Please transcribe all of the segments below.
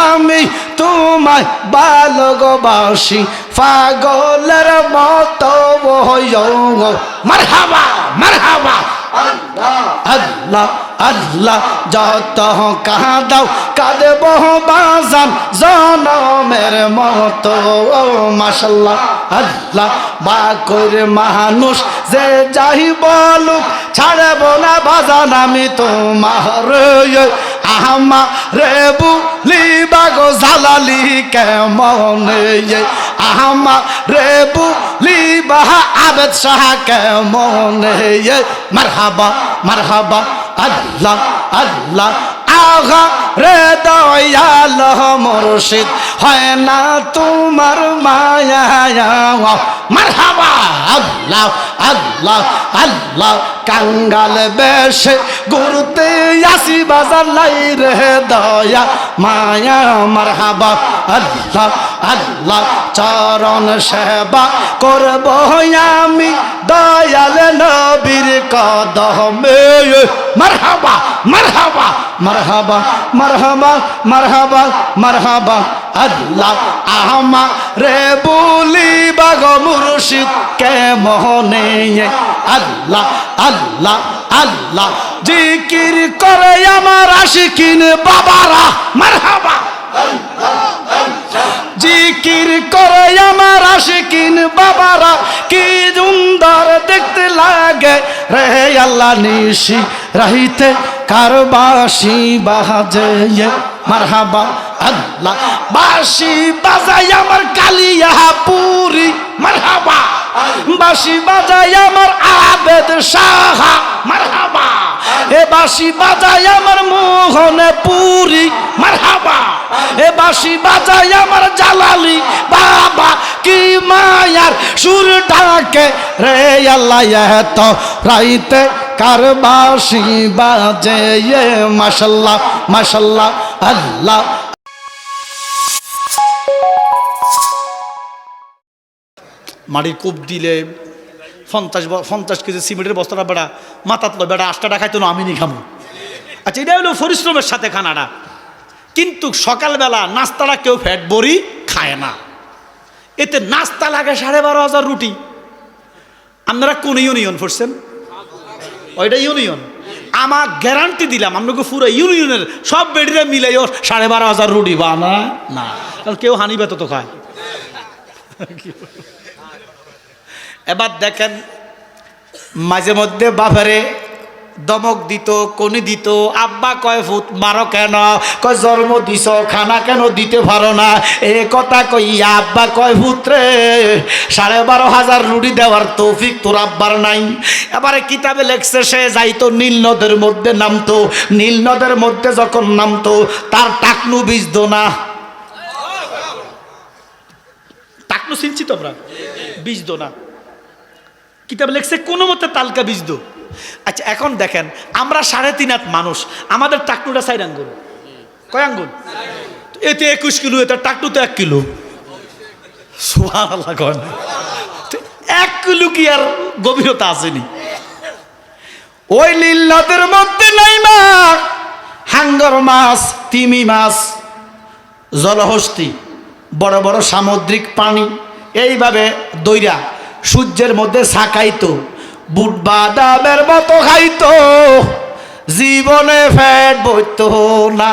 আমি তোমায় ভালোবাসি পাগলের মতো মারহাবা মারহাবা আল্লাহ আল্লাহ যত কাঁদাও কাঁদব বাজান জনমের মতো মাশাল্লাহ আল্লাহ বাকর মানুষ যে যাই বলুক ছাড়ব না বাজান আমি তোমার আমারে বুলিবা গো জালালি কেমন আমারে বুলিবা আবেদ শাহ কেমন মারহাবা মারহাবা আল্লাহ আল্লাহ আগা রে দয়াল মুর্শিদ হয় না তোমার মায়া মারহাবা আল্লাহ আল্লাহ আল্লাহ কাঙ্গাল বেশে ঘুরতে আসি বাজার লাই রে দয়া মায়া মারহাবা আল্লাহ আল্লাহ চরণ সেবা করব আমি দয়াল নবীর কদমে মারহাবা মারহাবা মারহাবা মারহাবা মারহাবা মারহাবা আল্লাহ আমারে বলিবা গো মুর্শিদ কেমনে আল্লাহ আল্লাহ আল্লাহ জিকির করে আমার আশিকিন বাবারা মারহাবা জিকির করে আমার আশিকিন বাবারা কি সুন্দর দেখতে লাগে রে আল্লাহ নিশি রাহিতে কার বাঁশি বাজে মারহাবা আল্লাহ বাঁশি বাজাই আমার কালিয়া পুরি মারহাবা বাঁশি বাজাই আমার আবেদ শাহ মারহাবা এ বাঁশি বাজাই আমার মোহনে পুরি মারহাবা এ বাঁশি বাজাই আমার জালালি বাবা কি মায়ার সুর ডাকে রে আল্লাহ এত রাইতে কার বাঁশি বাজে মাশাল্লাহ মাশাল্লাহ আল্লাহ মাটির কূপ দিলে 50 কেজি সিমেন্টের বস্তাটা বেড়া মাথাত লো বেড়া 8টা খাইতো না আমি নি খামো আচ্ছা এটা হলো পরিশ্রমের সাথে খানাটা কিন্তু সকালবেলা নাস্তাটা কেউ ফ্যাট বড়ি খায় না এতে নাস্তা লাগে 12,500 রুটি আপনারা কোন ইউনিয়ন পড়ছেন ওইটা ইউনিয়ন আমার গ্যারান্টি দিলাম আপনাকে পুরো ইউনিয়নের সব বেডিরা মিলাইও 12,500 রুটি বানা না কারণ কেউ হানি বেত তো খায় এবার দেখেন মাঝে মধ্যে বাবারে দমক দিত কোনি দিত আব্বা কয় ফুট মারো কেন কয় জন্ম দিছ খানা কেন দিতে পারো না এ কথা কইয়া আব্বা কয় ফুটরে 12,500 রুটি দেওয়ার তৌফিক তোর আব্বার নাই এবারে কিতাবে লেখছে সে যাইতো নীল নদের মধ্যে নামতো নীল নদের মধ্যে যখন নামতো তার টাকনু ভিজত না টাকনু চিনছি তোমরা ভিজত না কিতাবে লেখছে কোনো মতে তালকা ভিজত আচ্ছা এখন দেখেন আমরা 3.5 হাত মানুষ আমাদের টাকনুটা 4 আঙ্গুল কয় আঙ্গুল এতে 21 কিলো এতে টাকনু তো 1 কিলো সুবহানাল্লাহ কয় 1 কিলো কি আর গভীরতা আসেনি ওই নীল নদের মধ্যে নাইমা হাঙ্গর মাছ তিমি মাছ জলহস্তি বড় বড় সামুদ্রিক প্রাণী এইভাবে দইরা সূর্যের মধ্যে ছাকাইতো বুট বাদামের মতো খাইতো জীবনে ফ্যাট বইতো না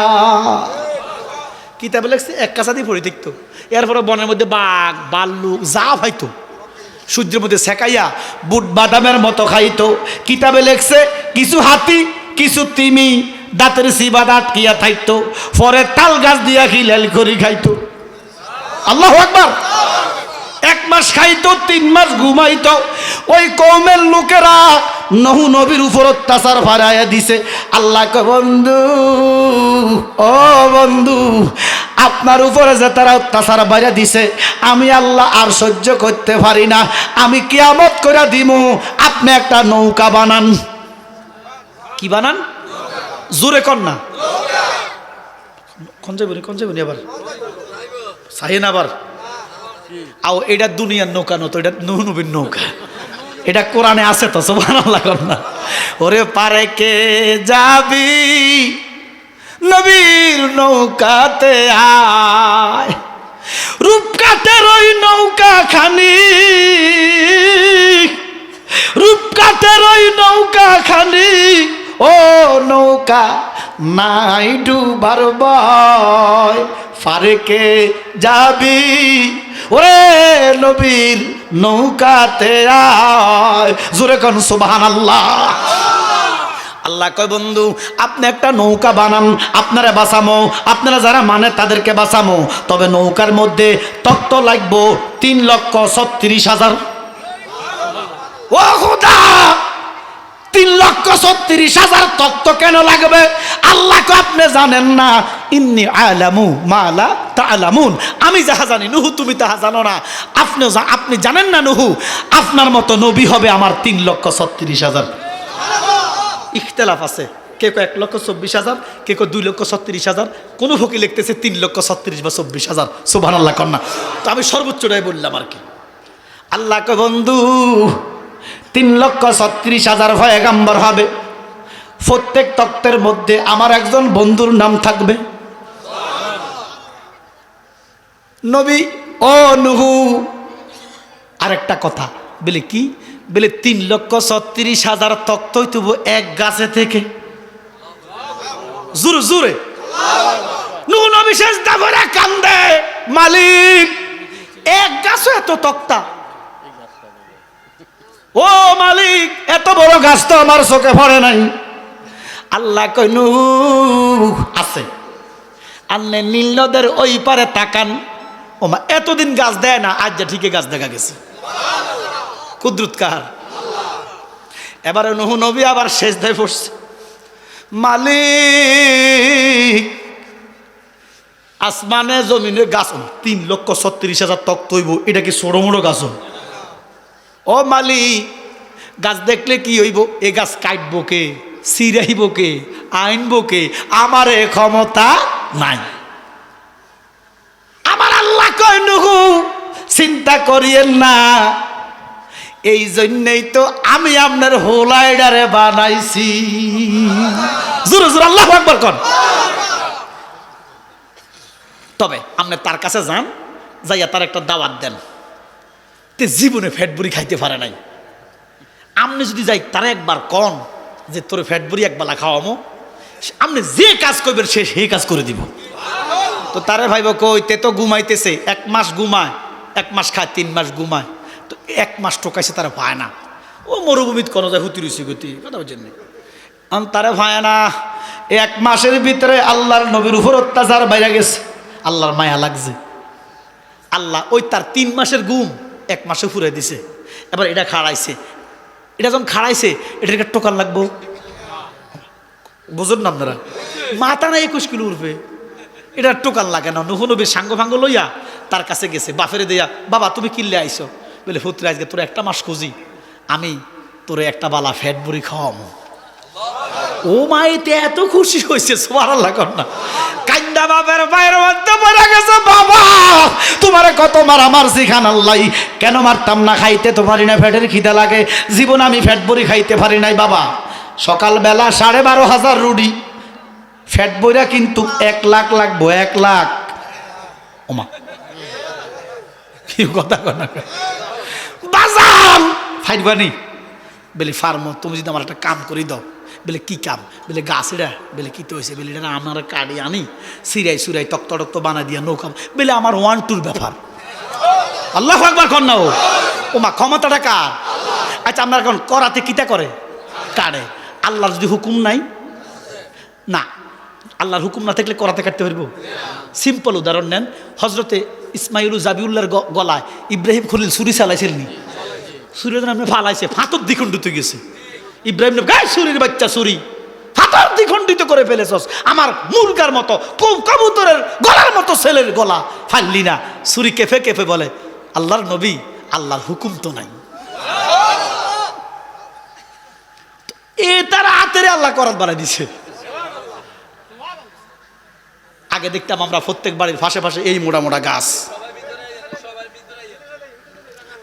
কিতাবে লেখছে 1 কাছাদি পড়ে দেখতো এরপরে বনের মধ্যে বাঘ ভাল্লুক যা হয়তো সূর্যের মধ্যে ছেকাইয়া বুট বাদামের মতো খাইতো কিতাবে লেখছে কিছু হাতি কিছু তিমি দাঁতের সিবাদ আটকিয়া থাকতো পরে তাল গাছ দিয়া খিলাল করি খাইতো আল্লাহু আকবার 1 মাস খাইতো 3 মাস ঘুমাইতো ওই কওমের লোকেরা নহু নবীর উপর অত্যাচার ভাড়াইয়া দিছে আল্লাহ কয় বন্ধু ও বন্ধু আপনার উপরে যে তারা অত্যাচার ভাড়া দিছে আমি আল্লাহ আর সহ্য করতে পারি না আমি কিয়ামত করে দিব আপনি একটা নৌকা বানান কি বানান জোরে কর না কোন যাইবনি আবার সাহেন আবার আও এটা দুনিয়ার নৌকা নতো এটা নবীর নৌকা এটা কোরআনে আছে তো সুবহানাল্লাহ কর না ওরে পারে কে যাবি নবীর নৌকাতে আয়, রূপকাঠের ওই নৌকা খানি, রূপকাঠের ওই নৌকা খানি, ও নৌকা নাই ডুবার ভয়, ফারেকে যাবি ওরে নবীর নৌকাতে আয়। জোরে কোন সুবহানাল্লাহ। আল্লাহ কয় বন্ধু আপনি একটা নৌকা বানান, আপনারা বাঁচামো, আপনারা যারা মানে তাদেরকে বাঁচামো, তবে নৌকার মধ্যে তক্ত লাগবো 3,36,000। ও খোদা, 3,36,000 তক্ত কেন লাগবে? আল্লাহ কয় আপনি জানেন না, ইন্নী আলামু মা লা তা'লামুন, আমি যাহা জানি নুহু তুমি তাহা জানো না। আপনি জানেন না নুহু আপনার মতো নবী হবে আমার 3,36,000। ইখতিলাফ আছে, কে কয় 1,24,000, কে কয় 2,36,000, কোন ফকি লিখতেছে 3,36,000 বা 24,000। সুবহানাল্লাহ কন্যা। তো আমি সর্বোচ্চটাই বললাম আর কি। আল্লাহ কয় বন্ধু 3,36,000 পয়গাম্বর হবে, প্রত্যেক তক্তের মধ্যে আমার একজন বন্ধুর নাম থাকবে। নবী ও নুহু আরেকটা কথা বলে কি বলে 3,36,000 তক্ত হইতব এক গাছে থেকে। জোরে জোরে নুহু নবী সেজদা করে কান্দে, মালিক এক গাছে এত তক্তা, ও মালিক এত বড় গাছ তো আমার চোখে পড়ে নাই। আল্লাহ কয় নূহ আছে, আন্নে নীল নদের ওই পারে তাকান, ও মা এতদিন গাছ দেয় না, আজ যা ঠিকই গাছ দেখা গেছে। কুদরত কার? এবারে নূহ নবী আবার সেজদায় পড়ছে, মালিক আসমানে জমিনে গাছ 3,36,000 তক্ত হইব, এটা কি ছোট মোটো গাছ? ও মালিক গাছ দেখলে কি হইব? এ গাছ কাটবো কে, সিরাইব কে, আইনবো কে? আমার এ ক্ষমতা নাই। আমার আল্লাহ কয় নুহু চিন্তা করিয়েন না, এই জন্যই তো আমি আপনার হোলাইডারে বানাইছি। জোরে জোরে আল্লাহু আকবার কোন। তবে আপনি তার কাছে যান, যাইয়া তার একটা দাওয়াত দেন, তে জীবনে ফ্যাট বুড়ি খাইতে পারে নাই। আপনি যদি যাই তারা একবার কন যে তোর ফ্যাট বুড়ি একবেলা খাওয়ামো, আপনি যে কাজ করবেন সে সেই কাজ করে দিব। তো তারে ভাইব কই তে তো ঘুমাইতেছে, 1 মাস ঘুমায়, 1 মাস খায়, 3 মাস ঘুমায়, তো 1 মাস টোকাইছে তারা ভায় না। ও মরুভূমিত কোনো যায় হুতি রুচি গতি কথা বলছেন, তারা ভায় না। 1 মাসের ভিতরে আল্লাহর নবীর উপর অত্যাচার বাইরে গেছে, আল্লাহর মায়া লাগছে। আল্লাহ ওই তার 3 মাসের ঘুম 1 মাসে ফুরে দিছে। এবার এটা খাড়াইছে, এটা যখন খাড়াইছে এটাকে টোকান লাগবো, বুঝুন না আপনারা? মাথা না 21 কিলো উঠবে, এটা টোকান লাগে না। নুহু নবীর সাঙ্গ ভাঙ্গ লইয়া তার কাছে গেছে, বাফেরে দিয়া, বাবা তুমি কিনলে আইছো? বলে পুত্র আজকে তোর 1 মাস খুঁজি, আমি তোরে একটা বালা ফ্যাট বুড়ি খাওয়ামো। ও মা এতে এত খুশি হয়েছে, সুবহানাল্লাহ কর না। কান্দা বাবার পায়ের মধ্যে পড়ে গেছে, বাবা তোমারে কত মার আমার শিখান আল্লাহ, কেন মারতাম না? খাইতে তো পারি না, ফ্যাটের খিদা লাগে, জীবন আমি ফ্যাট বুড়ি খাইতে পারি নাই বাবা। সকালবেলা 12,500 রুটি ফ্যাট বইরা কিন্তু 1 লাখ লাগবো, 1 লাখ। ওমা কি কথা কনা বাজান ফাইটবানি বলে ফার্মো, তুমি যদি আমার একটা কাম করে দাও। বলে কি কাম? বলে গাছেরা। বলে কি তো হয়েছে? বলে এটা আমার কাড়ি আনি সিরাই সুরাই তক্ত টক্ত বানা দিয়া নৌকা। বলে আমার 1-2 ব্যাপার। আল্লাহু আকবার কর না। ও মা ক্ষমতাটা কার? আচ্ছা আমরা এখন করাতে কিটা করে কাড়ে, আল্লাহর যদি হুকুম নাই না, আল্লাহর হুকুম না থাকলে করাতে কাটতে পারবো? সিম্পল উদাহরণ নেন, হজরতে ইসমাইল জাবিউল্লাহর গলায় ইব্রাহিম খলিল ছুরি চালাইছিলেন, ছুরি আপনি ফালাইছে, ফাতর দ্বিখণ্ডিত গেছে। ইব্রাহিম গায়ে ছুরির বাচ্চা ছুরি ফাতর দ্বিখণ্ডিত করে ফেলেছস, আমার মুরগার মতো কবুতরের গলার মতো ছেলের গলা ফাললি না। ছুরি কেঁপে কেঁপে বলে, আল্লাহর নবী আল্লাহর হুকুম তো নাই। এ তারা হাতের আল্লাহ করাত বানাই দিছে। আগে দেখতাম আমরা প্রত্যেক বাড়ির পাশে পাশে এই মোটা মোটা গাছ।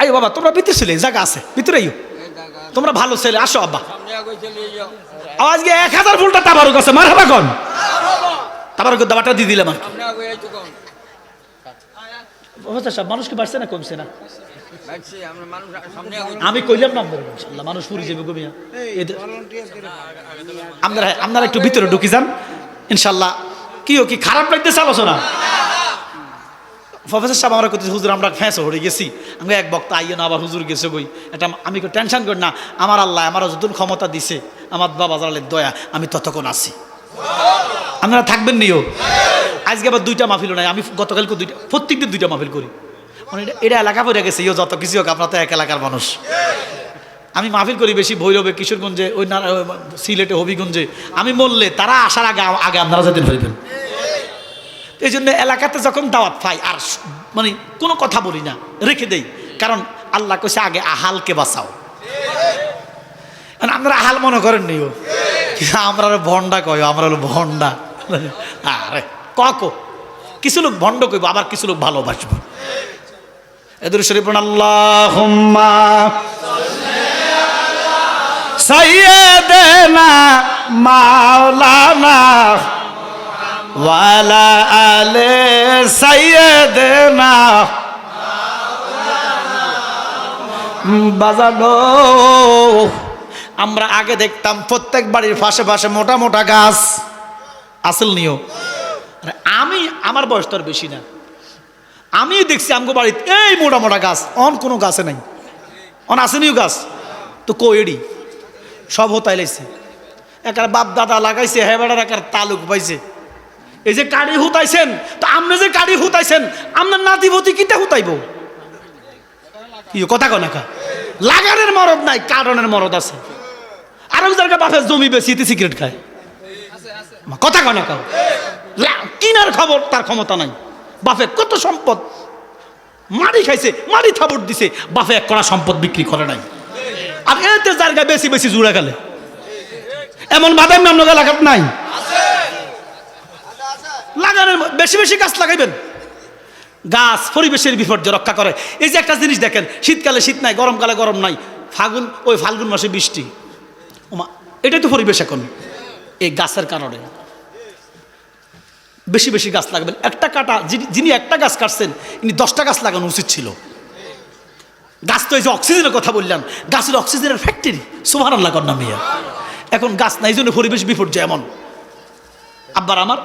আই বাবা তোমরা ভিতরে ছিলে, জায়গা আছে ভিতরে আইও, তোমরা ভালো ছেলে, আসো আব্বা। আজকে 1000 ফুলটা তাবারুক আছে, মারহাবা কোন। তারপর দাবাটা দিয়ে দিলাম আর মানুষ কি বাড়ছে না কমছে না? আমি কইলাম না ইনশাআল্লাহ মানুষ পুরি যাবে গমিয়া। আপনারা একটু ভিতরে ঢুকি যান ইনশাআল্লাহ। কি খারাপ লাগতেছে আলোচনা? প্রফেসর সাহেব আমরা করতেছি হুজুর আমরা ফ্যাঁস হয়ে গেছি, আমি এক বক্তা আইয়ে না আবার হুজুর গেছে বই, এটা আমি টেনশন করি না। আমার আল্লাহ আমার যতক্ষণ ক্ষমতা দিছে, আমার বাবা জালালের দয়া, আমি ততক্ষণ আছি। আপনারা থাকবেন নিও। আজকে আবার 2টা মাহফিল নাই, আমি গতকালকে 2টা, প্রত্যেকদিন 2টা মাহফিল করি। মানে এটা এলাকা পড়ে গেছে, ইও যত কিছু হোক আপনার তো এক এলাকার মানুষ। আমি মাহফিল করি বেশি ভৈরবে, কিশোরগঞ্জে, ওই সিলেটে, হবিগঞ্জে। আমি বললে তারা আসার আগে আগে আপনারা যেদিন হইবেন। এই জন্য এলাকাতে যখন দাওয়াত পাই আর মানে কোনো কথা বলি না, রেখে দেই। কারণ আল্লাহ কইছে আগে আহালকে বাঁচাও। আপনারা আহাল মনে করেন নিও, আমরা ভণ্ডা কয়, আমরা হলো ভণ্ডা। আরে কক কিছু লোক ভণ্ড কইব, আবার কিছু লোক ভালোবাসবো। এদের শরীফ আল্লাহুম্মা সাইয়্যিদানা মাওলানা ওয়ালা আলে সাইয়্যিদানা বাজানো। আমরা আগে দেখতাম প্রত্যেক বাড়ির পাশে পাশে মোটা মোটা গাছ আসল নিও। আমি আমার বয়স তো আর বেশি না, আমি দেখছি আমগো বাড়িতে এই মোটা মোটা গাছ, অন কোনো গাছে নাই, অন আসেনিও গাছ তো কইডি সব হতাই লাইছে। একার বাপ দাদা লাগাইছে, হ্যাঁ বেড়ার একার তালুক পাইছে। এই যে কাড়ি হুতাইছেন, তো আপনি যে কাড়ি হুতাইছেন আপনার নাতিপতি কিটা হুতাইব? কি কথা কয় না কা? লাগানের মরদ নাই, কারণের মরদ আছে। আরেক জায়গায় বাপের জমি বেশিতে সিগারেট খায়, কথা কয় না কাউ। কিনার খবর তার ক্ষমতা নাই। বাপে কত সম্পদ, মাড়ি খাইছে, মাড়ি থাবড় দিছে, বাপে এক কড়া সম্পদ বিক্রি করে নাই। আর এতে জায়গায় বেশি বেশি জুড়ে গেলে এমন বাদাম নাম এলাকাত নাই। লাগানোর বেশি বেশি গাছ লাগাইবেন। গাছ পরিবেশের বিপর্যয় রক্ষা করে। এই যে একটা জিনিস দেখেন, শীতকালে শীত নাই, গরমকালে গরম নাই, ফাল্গুন মাসে বৃষ্টি, এটাই তো পরিবেশ এখন। এই গাছের কারণে বেশি বেশি গাছ লাগাবেন। একটা কাটা, যিনি একটা গাছ কাটছেন ইনি 10টা গাছ লাগানো উচিত ছিল। গাছ তো এই যে অক্সিজেনের কথা বললাম, গাছের অক্সিজেনের ফ্যাক্টরি, সুবহানাল্লাহ কর না মিয়া। এখন গাছ নাই, এই জন্য পরিবেশ বিপর্যয় এমন। আব্বার আমার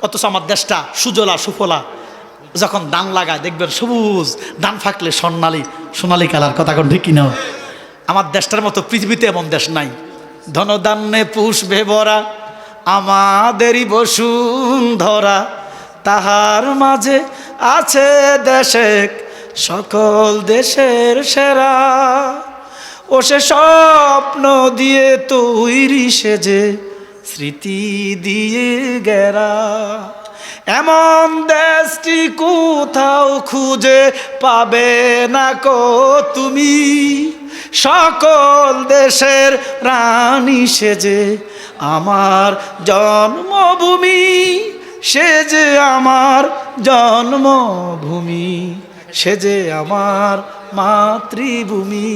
অথচ আমার দেশটা সুজলা সুফলা, যখন ধান লাগায় দেখবেন সবুজ, ধান ফাঁকলে সোনালি কালার, কথা কোন ঠিক কিনা? আমার দেশটার মতো পৃথিবীতে এমন দেশ নাই। ধনধান্যে পুষ্পে ভরা আমাদেরই বসুন্ধরা, তাহার মাঝে আছে দেশে সকল দেশের সেরা। ও সে স্বপ্ন দিয়ে তৈরি সেজে স্মৃতি দিয়ে গেরা, এমন দেশটি কোথাও খুঁজে পাবে না কো তুমি। সকল দেশের রানী সেজে আমার জন্মভূমি, সেজে আমার জন্মভূমি, সেজে আমার মাতৃভূমি।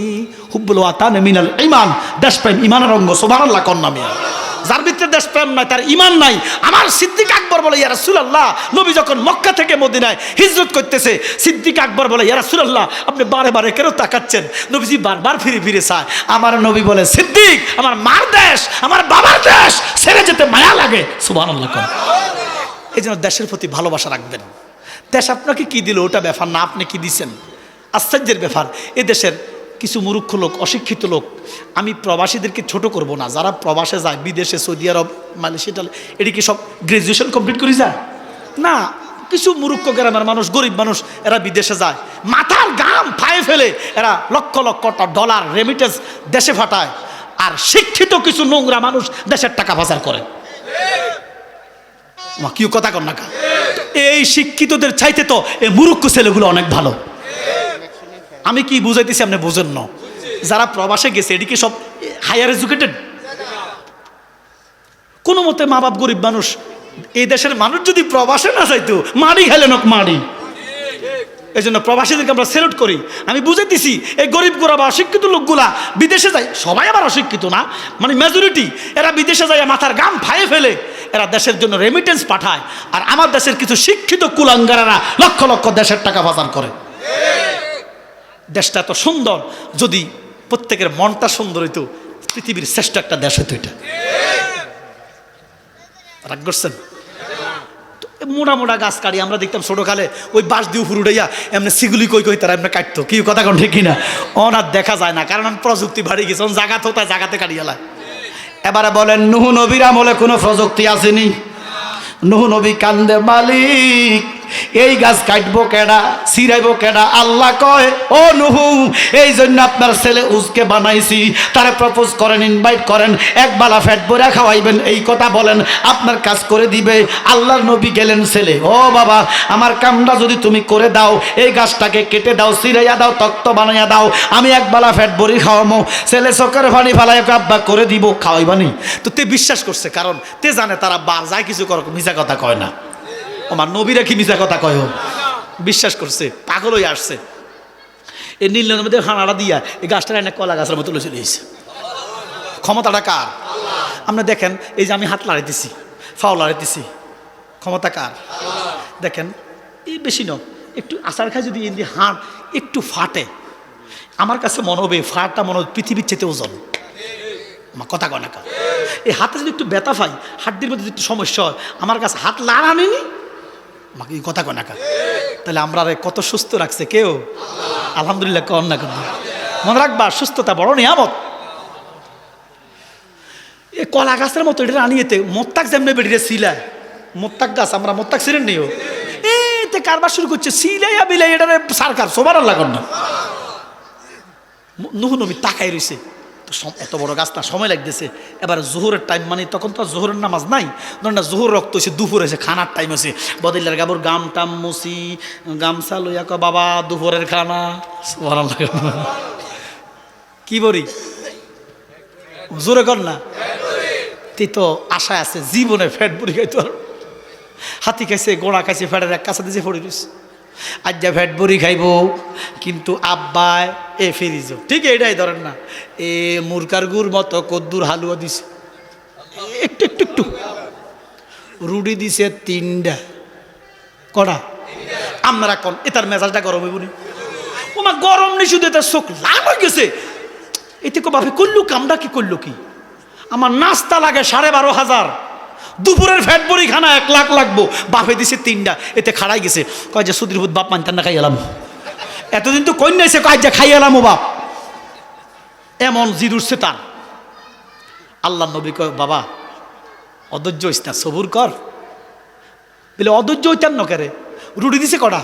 হুব্বুল ওয়াতান মিনাল ঈমান, দেশপ্রেম ঈমানের অঙ্গ, সুবহানাল্লাহ কন্যা মিয়া। যার ভিতরে দেশপ্রেম নাই তার ঈমান নাই। আমার সিদ্দিক আকবর বলে, ইয়া রাসূলুল্লাহ, নবী যখন মক্কা থেকে মদিনায় হিজরত করতেছে, সিদ্দিক আকবর বলে, ইয়া রাসূলুল্লাহ, আপনি বারে বারে কেন তাকাচ্ছেন? নবীজি বারবার ফিরে ফিরে চায়। আমার নবী বলে, সিদ্দিক, আমার মার দেশ, আমার বাবার দেশ ছেড়ে যেতে মায়া লাগে। সুবহানাল্লাহ। এই জন্য দেশের প্রতি ভালোবাসা রাখবেন। দেশ আপনাকে কি দিল ওটা ব্যাপার না, আপনি কি দিচ্ছেন আশ্চর্যের ব্যাপার। এ দেশের কিছু মূর্খ লোক, অশিক্ষিত লোক, আমি প্রবাসীদেরকে ছোট করব না, যারা প্রবাসে যায় বিদেশে, সৌদি আরব, মালয়েশিয়া, এদিকে সব গ্রাজুয়েশন কমপ্লিট করে যায় না। কিছু মূর্খ গ্রামের মানুষ, গরিব মানুষ, এরা বিদেশে যায়, মাথার গাম ফায়ে ফেলে এরা লক্ষ লক্ষ ডলার রেমিটেন্স দেশে ফাটায়। আর শিক্ষিত কিছু নোংরা মানুষ দেশের টাকা পাচার করে। কি কথা কর না, এই শিক্ষিতদের চাইতে তো এই মূর্খ ছেলেগুলো অনেক ভালো। আমি কি বুঝাইতেছি আপনি বুঝেন না? যারা প্রবাসে গেছে এদিকে সব হায়ার এডুকেটেড, কোনো মতে মা বাপ গরিব মানুষ। এই দেশের মানুষ যদি প্রবাসে না যাইতো, মারি খেলেন মারি। এই জন্য প্রবাসীদেরকে আমরা সেলুট করি। আমি বুঝাইতেছি এই গরিব গোরা বা অশিক্ষিত লোকগুলা বিদেশে যায়, সবাই আবার অশিক্ষিত না, মানে মেজরিটি, এরা বিদেশে যায় মাথার গাম ফায়ে ফেলে এরা দেশের জন্য রেমিটেন্স পাঠায়, আর আমার দেশের কিছু শিক্ষিত কুলাঙ্গারেরা লক্ষ লক্ষ দেশের টাকা পাচার করে। দেশটা এত সুন্দর, যদি প্রত্যেকের মনটা সুন্দর হইতো, পৃথিবীর শ্রেষ্ঠ একটা দেশ হইতো এটা। রাগ করছেন? মোটা মোটা গাছ কাটি আমরা দেখতাম ছোটকালে, ওই বাঁশ দিয়ে উপর উঠাইয়া এমনি সিগুলি কই কই তারা এমনি কাটতো। কি কথা কোন ঠিক কিনা? আর দেখা যায় না, কারণ প্রযুক্তি বাড়ি গেছে, জায়গা তো তাই জায়গাতে কাটিয়ালা। এবারে বলেন, নুহু নবীর আমলে কোনো প্রযুক্তি আসেনি? নুহু নবী কান্দে, মালিক এই গাছ কাটবো কেডা, ছিড়াইবো কেডা? আল্লাহ কয়, ও নুহু, এই জন্য আপনার ছেলে উজকে বানাইছি, তারে প্রপোজ করেন, ইনভাইট করেন, এক বালা ফ্যাট বইরা খাওয়াইবেন, এই কথা বলেন, আপনার কাজ করে দিবে। আল্লাহর নবী গেলেন, ছেলে, ও বাবা, আমার কামটা যদি তুমি করে দাও, এই গাছটাকে কেটে দাও, ছিড়াইয়া দাও, তক্ত বানাইয়া দাও, আমি এক বালা ফ্যাট বড়ি খাওয়ামো। ছেলে চোখের পানি ফালাই, আব্বা করে দিব, খাওয়াইবানি? তো তে বিশ্বাস করছে, কারণ তে জানে তারা বার যায় কিছু করো, মিছা কথা কয় না। আমার নবীরা কি মিছা কথা কয়? বিশ্বাস করছে, পাগল হয়ে আসছে। এই নীল মধ্যে হানাটা দিয়া এই গাছটা এনে কলা গাছের মতো চলে এসেছে। ক্ষমতাটা কার? আমরা দেখেন, এই যে আমি হাত লাড়াইতেছি, ফাও লাড়াইতেছি, ক্ষমতা কার? দেখেন, এই বেশি নয়, একটু আচার খায় যদি এই হাড় একটু ফাটে, আমার কাছে মনে হবে ফাটটা মনে হবে পৃথিবীর চেতে ওজন। আমার কথা কয় না কার? এই হাতে যদি একটু ব্যথা পাই, হাড্ডির মধ্যে একটু সমস্যা হয়, আমার কাছে হাত লাড়ানি, আমাকে এই কথা কয় না কার? তাহলে আমরা কত সুস্থ রাখছে কেউ? আলহামদুলিল্লাহ কর না, কেন? মনে রাখবা, সুস্থতা বড় নিয়ামত। এই কলা গাছের মতো এটা আনিয়েতে মোত্তাক যেমনি বেরিয়ে ছিলা, মোত্তাক গাছ আমরা মোত্তাক ছিলেন নিও, এতে কারবার শুরু করছে, সিলাইয়া বিলাই এটা সারকার সবার লাগান না। নুহু নবী তাকাই রয়েছে, এত বড় গাছ না, সময় লাগতেছে। এবার জোহরের টাইম, মানে তখন তো জোহরের নামাজ নাই, ধরেন না জোহর রক্ত হয়েছে, দুপুর হয়েছে, খানার টাইম হয়েছে। বদিল্লার গাবর গাম টাম মুসি, গামছা লইয়া কয়, বাবা দুপুরের খানা। কি বলি জোরে কর না, তুই তো আশা আছে জীবনে ফ্যাট বুড়ি খাইতো। হাতি খাইছে, গোড়া খাইছে, ফ্যাটের এক কাছা দিয়ে পড়ে রয়েছে। আজ যা ফ্যাট বড়ি খাইব, কিন্তু আব্বায় এ ফিরিজ, ঠিক এটাই ধরেন না, এ মুরকার গুড় মতো কদ্দুর হালুয়া দিছে, একটু একটু একটু রুটি দিছে 3টা, কটা? আপনারা কোন এটার মেজাজটা গরম হইবনি? ওমা গরম নেই, শুধু এটা চোখ লাল হয়ে গেছে। এতে কো বাপে করলু কামটা কি করলো কি? আমার নাস্তা লাগে 12,500, দুপুরের ফ্যাট বড়ি খানা 1 লাখ লাগবো, বাপে দিছে 3টা, এতে খাড়াই গেছে। কয় যে সুদীর বাপ মানতেন না, খাই এলাম, এতদিন তো কন্যা এসে কয় যে খাই এলাম ও বাপ, এমন জিদ উঠছে তার। আল্লাহ নবী কয়, বাবা অধৈর্য হইস না, সবুর কর। বলে অধৈর্য হইতেন না কেরে? রুটি দিছে কটা?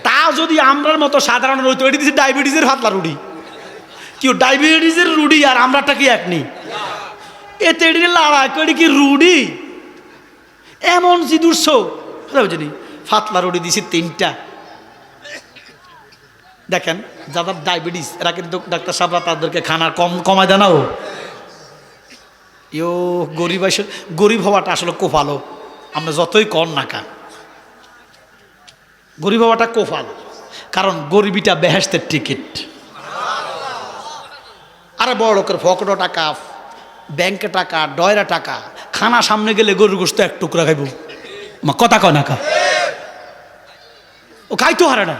তা যদি আমরার মতো সাধারণ রইতো, এটি দিছে ডায়াবেটিসের হাতলা রুটি। কি ডায়াবেটিসের রুটি আর আমরাটা কি এক নেই? এতে এটি লড়াই করে কি রুডি? এমন জিদুরছ বুঝিনি, ফাতলা রুটি দিছি 3টা। দেখেন যাদের ডায়াবেটিস, এরা কিন্তু ডাক্তার সাহেবরা তাদেরকে খানার কমায় দেয় না। ও ইয়ো গরিব হওয়াটা আসলে কোফালো, আমরা যতই কর না কা, গরিব হওয়াটা কোফাল, কারণ গরিবিটা বেহেশতের টিকিট। আরে বড় লোকের ফকটো টাকা, ব্যাংকে টাকা, ডয়রা টাকা, খানা সামনে গেলে গরুর গোশত 1 টুকরা খাইব। মা কথা কয় না কা? ও খাইতো হারে না,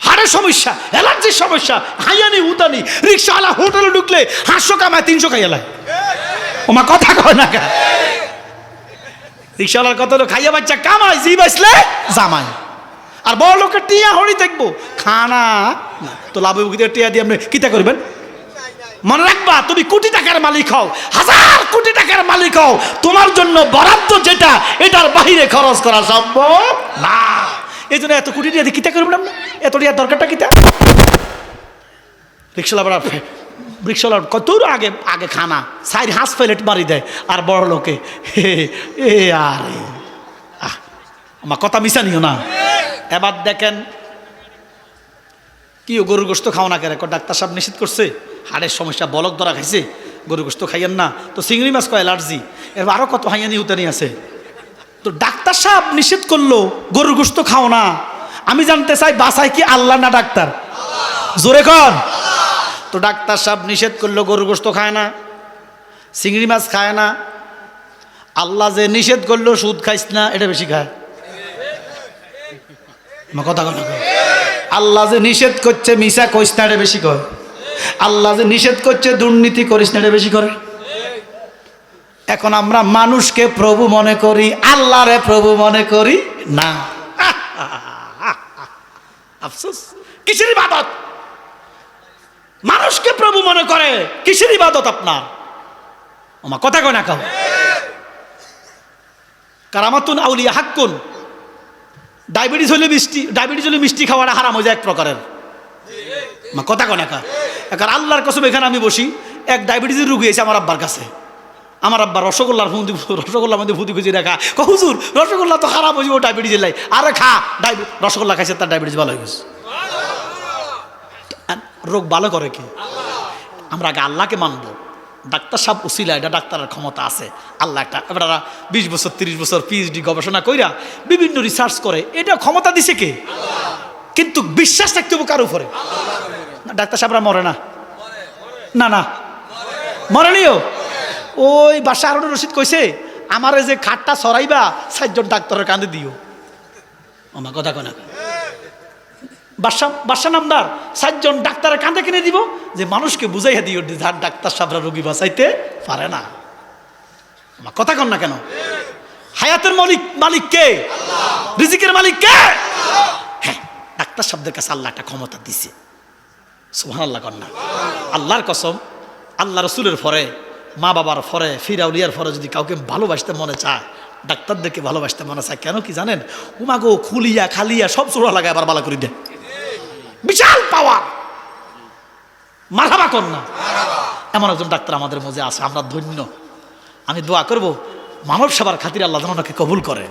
হাড়ের সমস্যা, অ্যালার্জির সমস্যা, হাইয়ানি হুতানি, রিক্সাওয়ালা হোটেলে ঢুকলে 500 কামায় 300 খাইয়ালায়। ও মা কথা কয় না কা? রিক্সাওয়ালার কত লোক খাইয়া বাচ্চা কামায়, জি বাঁচলে জামাই। আর বড় লোকের টিয়া হরি দেখবো খানা তো লাভ টিয়া দিয়ে আপনি কিতা করবেন? মনে রাখবা, তুমি কোটি টাকার মালিক হও, 1000 কোটি টাকার মালিক হও, তোমার জন্য বরাদ্দ যেটা, এটার বাহিরে খরচ করা সম্ভব না। এই জন্য এত কোটি টাকা কিতা করবেন আপনি? এত টাকার দরকারটা কিতা? রিক্সাওয়ালা কত আগে আগে খানা 4 হাঁস প্লেট মারি দেয়, আর বড় লোকে এ আরে আমার কথা মিশা নিও না। এবার দেখেন কি গরুর গোশত খাও না কেন? ডাক্তার সাহেব নিষেধ করছে, হাড়ের সমস্যা, বলক ধরা খাইছে, গরুর গোশত খাইয়েন না। তো চিংড়ি মাছ কয় অ্যালার্জি, এবার আরও কত হাইয়ানি হুতানি আছে। তো ডাক্তার সাহেব নিষেধ করলো গরুর গোশত খাও না। আমি জানতে চাই, বাসায় কি আল্লাহ না ডাক্তার? জোরে কর। তো ডাক্তার সাহেব নিষেধ করলো, গরুর গোশত খায় না, চিংড়ি মাছ খায় না, আল্লাহ যে নিষেধ করলো সুদ খাইস না, এটা বেশি খায়। আমার কথা কথা কয়। আল্লাহ যে নিষেধ করছে মিশা কইস না, এটা বেশি কয়। আল্লাহ যে নিষেধ করছে দুর্নীতি করিস না, এটা বেশি করে। এখন আমরা মানুষকে প্রভু মনে করি, আল্লাহরে প্রভু মনে করি না। আফসোস। কিসের ইবাদত? মানুষকে প্রভু মনে করে, কিসের ইবাদত আপনার? আমার কথা কয় না কাউ। কারামাতুন আউলিয়া হাক্কুন। ডায়াবেটিস হলে মিষ্টি খাওয়াটা হারাম হয়ে যায় এক প্রকারের। আমার কথা কয় না কা। এখন আল্লাহর কসম, এখানে আমি বসি, এক ডায়াবেটিসের রোগী এসে আমার আব্বার কাছে। আমার আব্বা রসগোল্লার মধ্যে ফুদি খুঁজি রাখা, হুজুর রসগোল্লা তো খারাপ হয়ে যাবো ডায়াবেটিস লাই। আরে খা, রসগোল্লা খাইছে, তার ডায়াবেটিস ভালো হয়ে গেছে। রোগ ভালো করে কি? আমরা আগে আল্লাহকে মানবো। ডাক্তার সাহেব উসিলা, এটা ডাক্তারের ক্ষমতা আছে। আল্লাহ একটা এবার 20 বছর 30 বছর পিএইচডি গবেষণা কইরা বিভিন্ন রিসার্চ করে, এটা ক্ষমতা দিছে কে? কিন্তু বিশ্বাস রাখতে হবে কার উপরে? ডাক্তার সাহেবরা মরে না, না না মরেনিও। ওই বাসা আরুন রশিদ কইছে, আমার যে খাটটা সরাইবা 4 জন ডাক্তারের কান্দে দিও। আমার কথা কয় না। বাদশা নামদার 4 জন ডাক্তারের কাঁধে কিনে দিব, যে মানুষকে বুঝাইয়া দিও যার ডাক্তার সাহেবরা রোগী বাঁচাইতে পারে না। আমার কথা কন না কেন? হায়াতের মালিক কে? রিজিকের মালিক কে? হ্যাঁ, ডাক্তার সাহেবদের কাছে আল্লাহ একটা ক্ষমতা দিছে। সুবহানাল্লাহ কন না। আল্লাহর কসম, আল্লাহ রসুলের পরে, মা বাবার পরে, ফিরাউলিয়ার পরে যদি কাউকে ভালোবাসতে মনে চায়, ডাক্তারদেরকে ভালোবাসতে মনে চায়। কেন কি জানেন? উমাগো খুলিয়া খালিয়া সব চোরা লাগায় আবার ভালো করে দেয়। বিশাল পাওয়ার। মারহাবা কর না। এমন একজন ডাক্তার আমাদের মধ্যে আছে, আমরা ধন্য। আমি দোয়া করব মানব সেবার খাতিরে আল্লাহ যেন ওনাকে কবুল করে।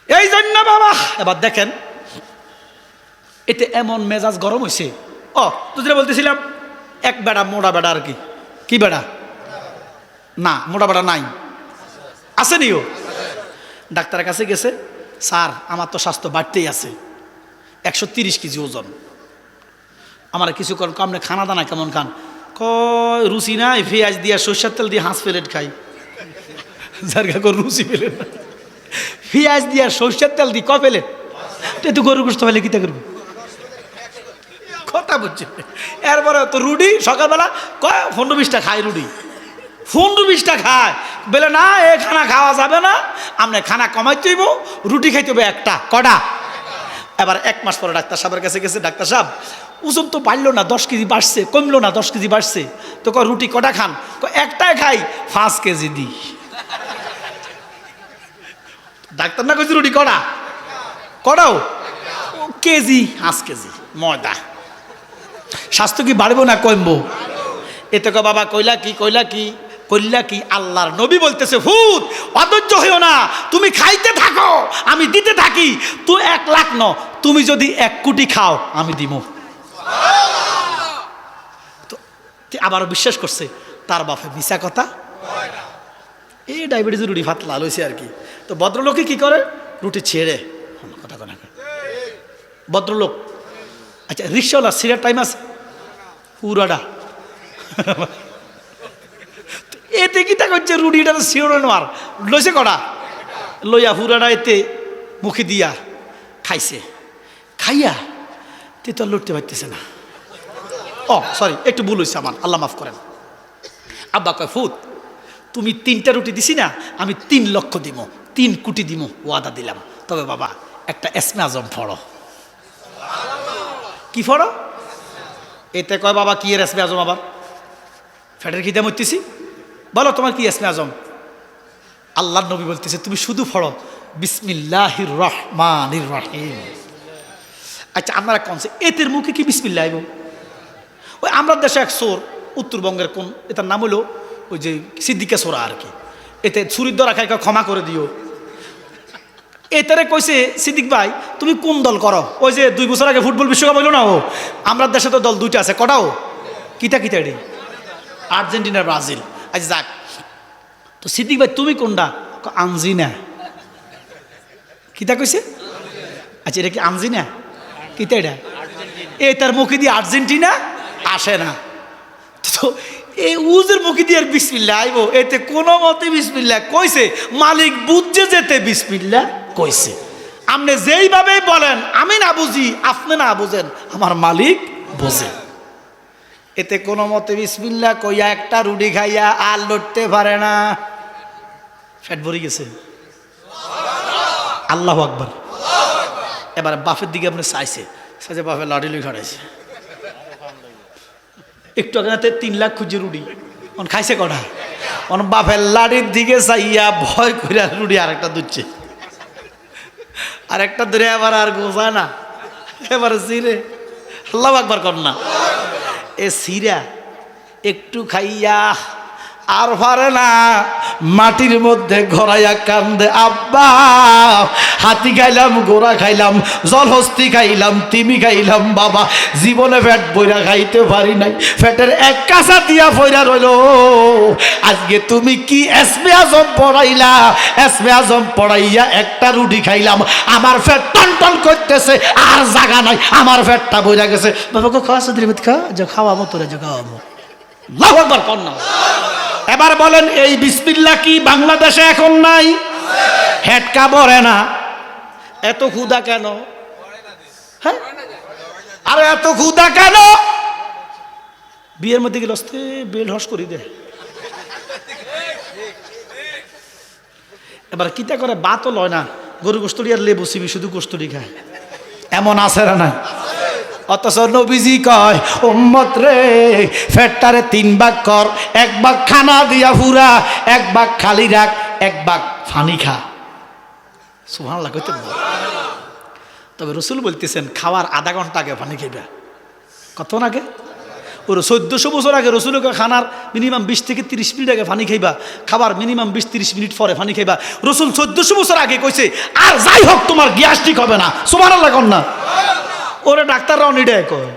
এই জন্য বাবা, এবার দেখেন এতে এমন মেজাজ গরম হয়েছে। তো যেটা বলতেছিলাম, এক বেড়া, মোড়া বেড়া আর কি। কি বেড়া? না, মোড়া বেড়া নাই, আসেনিও। ডাক্তারের কাছে গেছে, স্যার আমার তো স্বাস্থ্য বাড়তেই আছে, 130 কেজি ওজন, আমার কিছু করেন, আপনি খানা দানা কেমন খান? কয় রুচি নাই, পেঁয়াজ দিয়া সরষের তেল দিয়ে হাঁস প্লেট খাই। যার কাকু রুচি পেলেন না, পেঁয়াজ দিয়া সরষের তেল দিয়ে কয় প্লেট? তো গরু গোস্ত পেলে কিতা করবো? কথা বলছে। এরপরে তো রুটি সকালবেলা কয় 15-20টা খায়, রুটি 15-20টা খায়। বলে না, এ খানা খাওয়া যাবে না, আপনি খানা কমাইতে হইব, রুটি খাইতে হবে একটা। কটা? এবার 1 মাস পরে ডাক্তার সাহেবের কাছে গেছে। ডাক্তার সাহেব, ওজন তো বাড়লো না, 10 কেজি বাড়ছে, কমলো না, 10 কেজি বাড়ছে। তো কয় রুটি কটা খান? একটাই খাই, 5 কেজি দিই। ডাক্তার না কইছে রুটি কটা? কটাও কেজি, 5 কেজি ময়দা। স্বাস্থ্য কি বাড়বো না কমবো? এতে কয় বাবা কইলা কি আল্লাহর নবী বলতেছে, ভূত অধৈর্য হইও না, তুমি খাইতে থাকো, আমি দিতে থাকি। তুই 1 লাখ ন, তুমি যদি 1 কোটি খাও আমি দিব। তো আবারও বিশ্বাস করছে তার বাপে মিশা কথা। এই ডায়াবেটিস রুটি ভাত লাল হয়েছে আর কি। তো ভদ্রলোকে কি করে? রুটি ছেড়ে কথা কথা ভদ্রলোক। আচ্ছা, রিক্সাওয়ালা সিরের টাইম আছে পুরাটা। এতে কি তা করছে? রুটিটা শিওর নোয়ার লইছে কটা, লইয়া পুরাটা এতে মুখে দিয়া খাইছে। খাইয়া তে তো লড়তে পারতেছে না। সরি, একটু ভুল হয়েছে আমার, আল্লাহ মাফ করেন। আব্বা কয়, ফুত তুমি 3টা রুটি দিছি না, আমি 3 লক্ষ দিব, 3 কোটি দিব, ওয়াদা দিলাম। তবে বাবা একটা এসমে আজম ফড়ো। কি ফড়ো? এতে কয় বাবা কি এর এসমে আজম? আবার ফ্যাটের খিদে মরতেছি, বলো তোমার কি এসমে আজম? আল্লাহর নবী বলতেছে, তুমি শুধু ফড়ো বিসমিল্লাহির রহমানির রহিম। আচ্ছা, আপনারা কনছে এতের মুখে কি বিসমিল্লাহ আইব? ওই আমরা দেশে এক চোর, উত্তরবঙ্গের কোন, এটার নাম হলো ওই যে সিদ্দিকা সোরা আর কি। এতে ছুরির দ্বারা খাই ক্ষমা করে দিও। এটারে কইছে, সিদ্দিক ভাই তুমি কোন দল করো? ওই যে 2 বছর আগে ফুটবল বিশ্বকাপ হইল না, ও আমরা দেশে তো দল 2টা আছে, কটাও? কিতা এটি? Argentina, Brazil. আচ্ছা যাক, তো সিদ্দিক ভাই তুমি কোনটা? আনজিনা। কিতা কইছে? আচ্ছা, এটা কি আনজিনা? কিতা এটা? তার মুখে দিয়ে আর্জেন্টিনা আসে না। তো এই উজের মুখে দিয়ে বিসমিল্লাহ আইব, এতে কোনো মতে বিসমিল্লাহ কইছে, মালিক বুঝছে যেতে বিসমিল্লাহ কইছে। আপনি যেইভাবে বলেন আমি না বুঝি, আপনি না বুঝেন, আমার মালিক বোঝে। এতে কোনো মতে বিসমিল্লাহ কইয়া একটা রুটি খাইয়া আর লড়তে পারে না, ফ্যাট ভরে গেছে। আল্লাহু আকবার। এবার বাপের দিকে আপনি চাইছে, সাথে বাপের লাঠি লই খাড়াইছে, একটু আগে 3 লাখ খুঁজে রুটি অন খাইছে কটা, অন বাপের লাঠির দিকে চাইয়া ভয় করে রুটি আরেকটা দুচ্ছে, আরেকটা ধরে আবার আর গোছায় না, এবার সিরে আল্লাহু আকবার কর না। এ সিরা একটু খাইয়া আর পারে না, মাটির মধ্যে ঘোরাইয়া কান্দে, আব্বা হাতি খাইলাম, গোড়া খাইলাম, জলহস্তি খাইলাম, তিমি খাইলাম, বাবা জীবনে ফ্যাট বইরা খাইতে পারি নাই, ফ্যাটের এক কাঁচা দিয়া ফইরা রইল। আজকে তুমি কি এসমে আজম পড়াইলা, এসমে আজম পড়াইয়া একটা রুটি খাইলাম, আমার ফ্যাট টন টন করতেছে, আর জায়গা নাই, আমার ফ্যাটটা বইরা গেছে। বাবাকে খাওয়া সদরিমিত খা, যে খাওয়াবো তোরা, যে খাওয়াবো। আল্লাহু আকবার কর না। এবার বলেন এই বিসমিল্লাহ কি বাংলাদেশে এখন নাই? হেটকা পড়ে না, এত ক্ষুধা কেন? হ্যাঁ, আরে এত ক্ষুধা কেন? বিয়ের মধ্যে গেলে আসতে বেল হস করি দে। এবার কিতা করে, বাতও লয় না, গরু গোস্তরি আর লেবু চিবি শুধু গোস্তরি খায়, এমন আছে না? অথচ নবীজি কয়, উম্মত রে ফেটটারে 3 ভাগ কর, 1 ভাগ খানা দিয়া ফুরা, 1 ভাগ খালি রাখ, 1 ভাগ পানি খা। সুবহানাল্লাহ কইতে। তবে রসুল বলতেছেন খাওয়ার আধা ঘন্টা আগে পানি খাইবা। কত আগে? ওর 1400 বছর আগে রসুল খানার মিনিমাম 20 থেকে 30 মিনিট আগে পানি খাইবা, খাবার মিনিমাম 20-30 মিনিট পরে পানি খাইবা। রসুল 1400 বছর আগে কইছে, আর যাই হোক তোমার গ্যাস ঠিক হবে না। সুবহানাল্লাহ কর না। ওরে ডাক্তাররাও নিডায় কয়।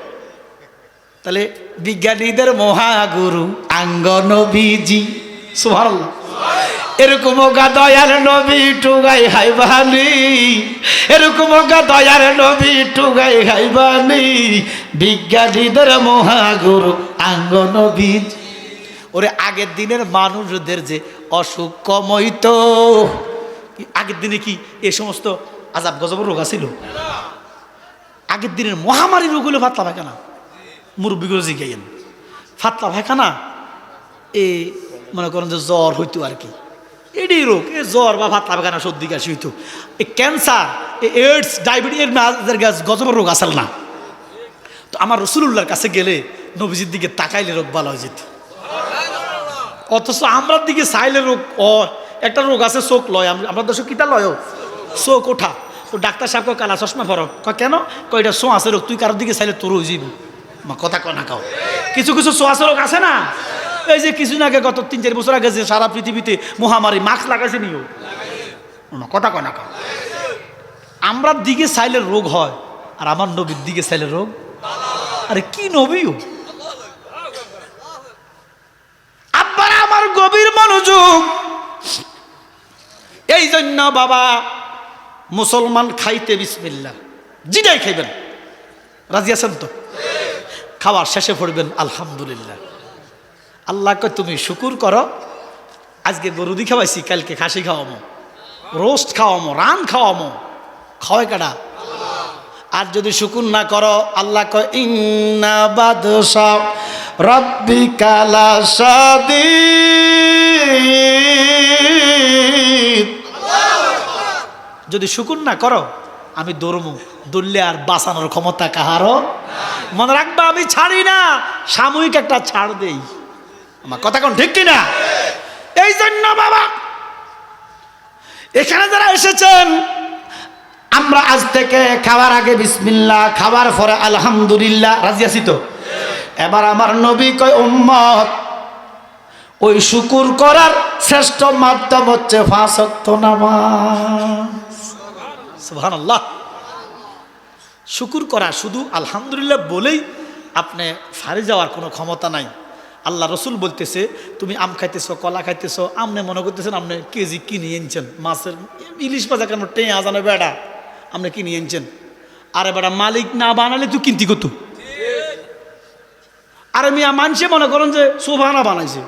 তাহলে বিজ্ঞানীদের মহাগুরু আঙ্গ নবীজি, সুবহানাল্লাহ, এরকম গা দয়ার নবী টুগাই হাইবানি, এরকম গা দয়ার নবী টুগাই হাইবানি, বিজ্ঞানীদের মহাগুরু আঙ্গ নবীজি। ওরে আগের দিনের মানুষদের যে অসুখ কমইতো, আগের দিনে কি এ সমস্ত আজাব গজব রোগ ছিল? আগের দিনের মহামারী রোগ হলো ফাতলা পায়খানা। মুরব্বীগুলো জিজ্ঞাইন, ফাতলা পায়খানা এ মনে করেন যে জ্বর হইতো আর কি, এডি রোগ, এ জ্বর বা ফাতলা পায়খানা সর্দি কাশি হইতো। এই ক্যান্সার, এইডস, ডায়াবেটিস এর গজবের রোগ আসল না। তো আমার রসুলুল্লাহর কাছে গেলে নবীজির দিকে তাকাইলে রোগ ভালো হয়ে যেত। অথচ আমরার দিকে চাইলে রোগ, একটা রোগ আছে চোখ লয়, আমরা দেশে কিতা লয়, চোখ ওঠা। তো ডাক্তার সাহেব কালা চশমা ফরক, কেন? এটা শো আছে রোগ, তুই কারোর দিকে চাইলে তোর হয়ে যাবি। কথা কয় না কাও, কিছু কিছু সোয়াশে রোগ আছে না। এই যে কিছুদিন আগে, গত 3-4 বছর আগে যে সারা পৃথিবীতে মহামারী, মাস্ক লাগাইছে নিও, কথা কয় না কাও। আমরা দিকে চাইলে রোগ হয়, আর আমার নবীর দিকে চাইলে রোগ। আরে কি নবীও! আব্বারা আমার গভীর মনোযোগ। এই জন্য বাবা মুসলমান খাইতে বিসমিল্লাহ, জিডাই খাইবেন, রাজি আছেন তো? খাওয়ার শেষে পড়বেন আলহামদুলিল্লাহ। আল্লাহকে তুমি শুকুর করো, আজকে গরু দি খাওয়াইছি, কালকে খাসি খাওয়ামো, রোস্ট খাওয়ামো, রান খাওয়ামো, খাওয়াই কাটা। আর যদি শুকুর না করো, আল্লাহ কয় ইন্না বাদশা রাব্বিকা লাশাদীদ। যদি শুকুর না করো, আমি দৌড়মু, দৌড়লে আর বাঁচানোর ক্ষমতা কাহারও। মনে রাখবা, আমি ছাড়ি না, সাময়িক একটা ছাড় দেই। আমার কথা কোন ঠিক কিনা? এই জন্য বাবা এখানে যারা এসেছেন, আমরা আজ থেকে খাওয়ার আগে বিসমিল্লাহ, খাওয়ার পরে আলহামদুলিল্লাহ, রাজি আছি তো? এবার আমার নবী কয়, উম্মত ওই শুকুর করার শ্রেষ্ঠ মাধ্যম হচ্ছে 5 ওয়াক্ত নামাজ। সুবহানাল্লাহ। শুকুর করা, শুধু আলহামদুলিল্লাহ বলেই আপনি ফারে যাওয়ার কোনো ক্ষমতা নাই। আল্লাহ রসুল বলতেছে, তুমি আম খাইতেছো, কলা খাইতেছো, আমনে মনে করতেছেন আপনি কেজি কিনে এনেছেন, মাছের ইলিশ পাজা কেন টেঁ আজানো বেড়া আপনি কিনে এনেছেন। আরে বেড়া মালিক না বানালে তুই কিনতি কত? আরে মিয়া মানুষে মনে করেন যে সোফানা বানাইছে,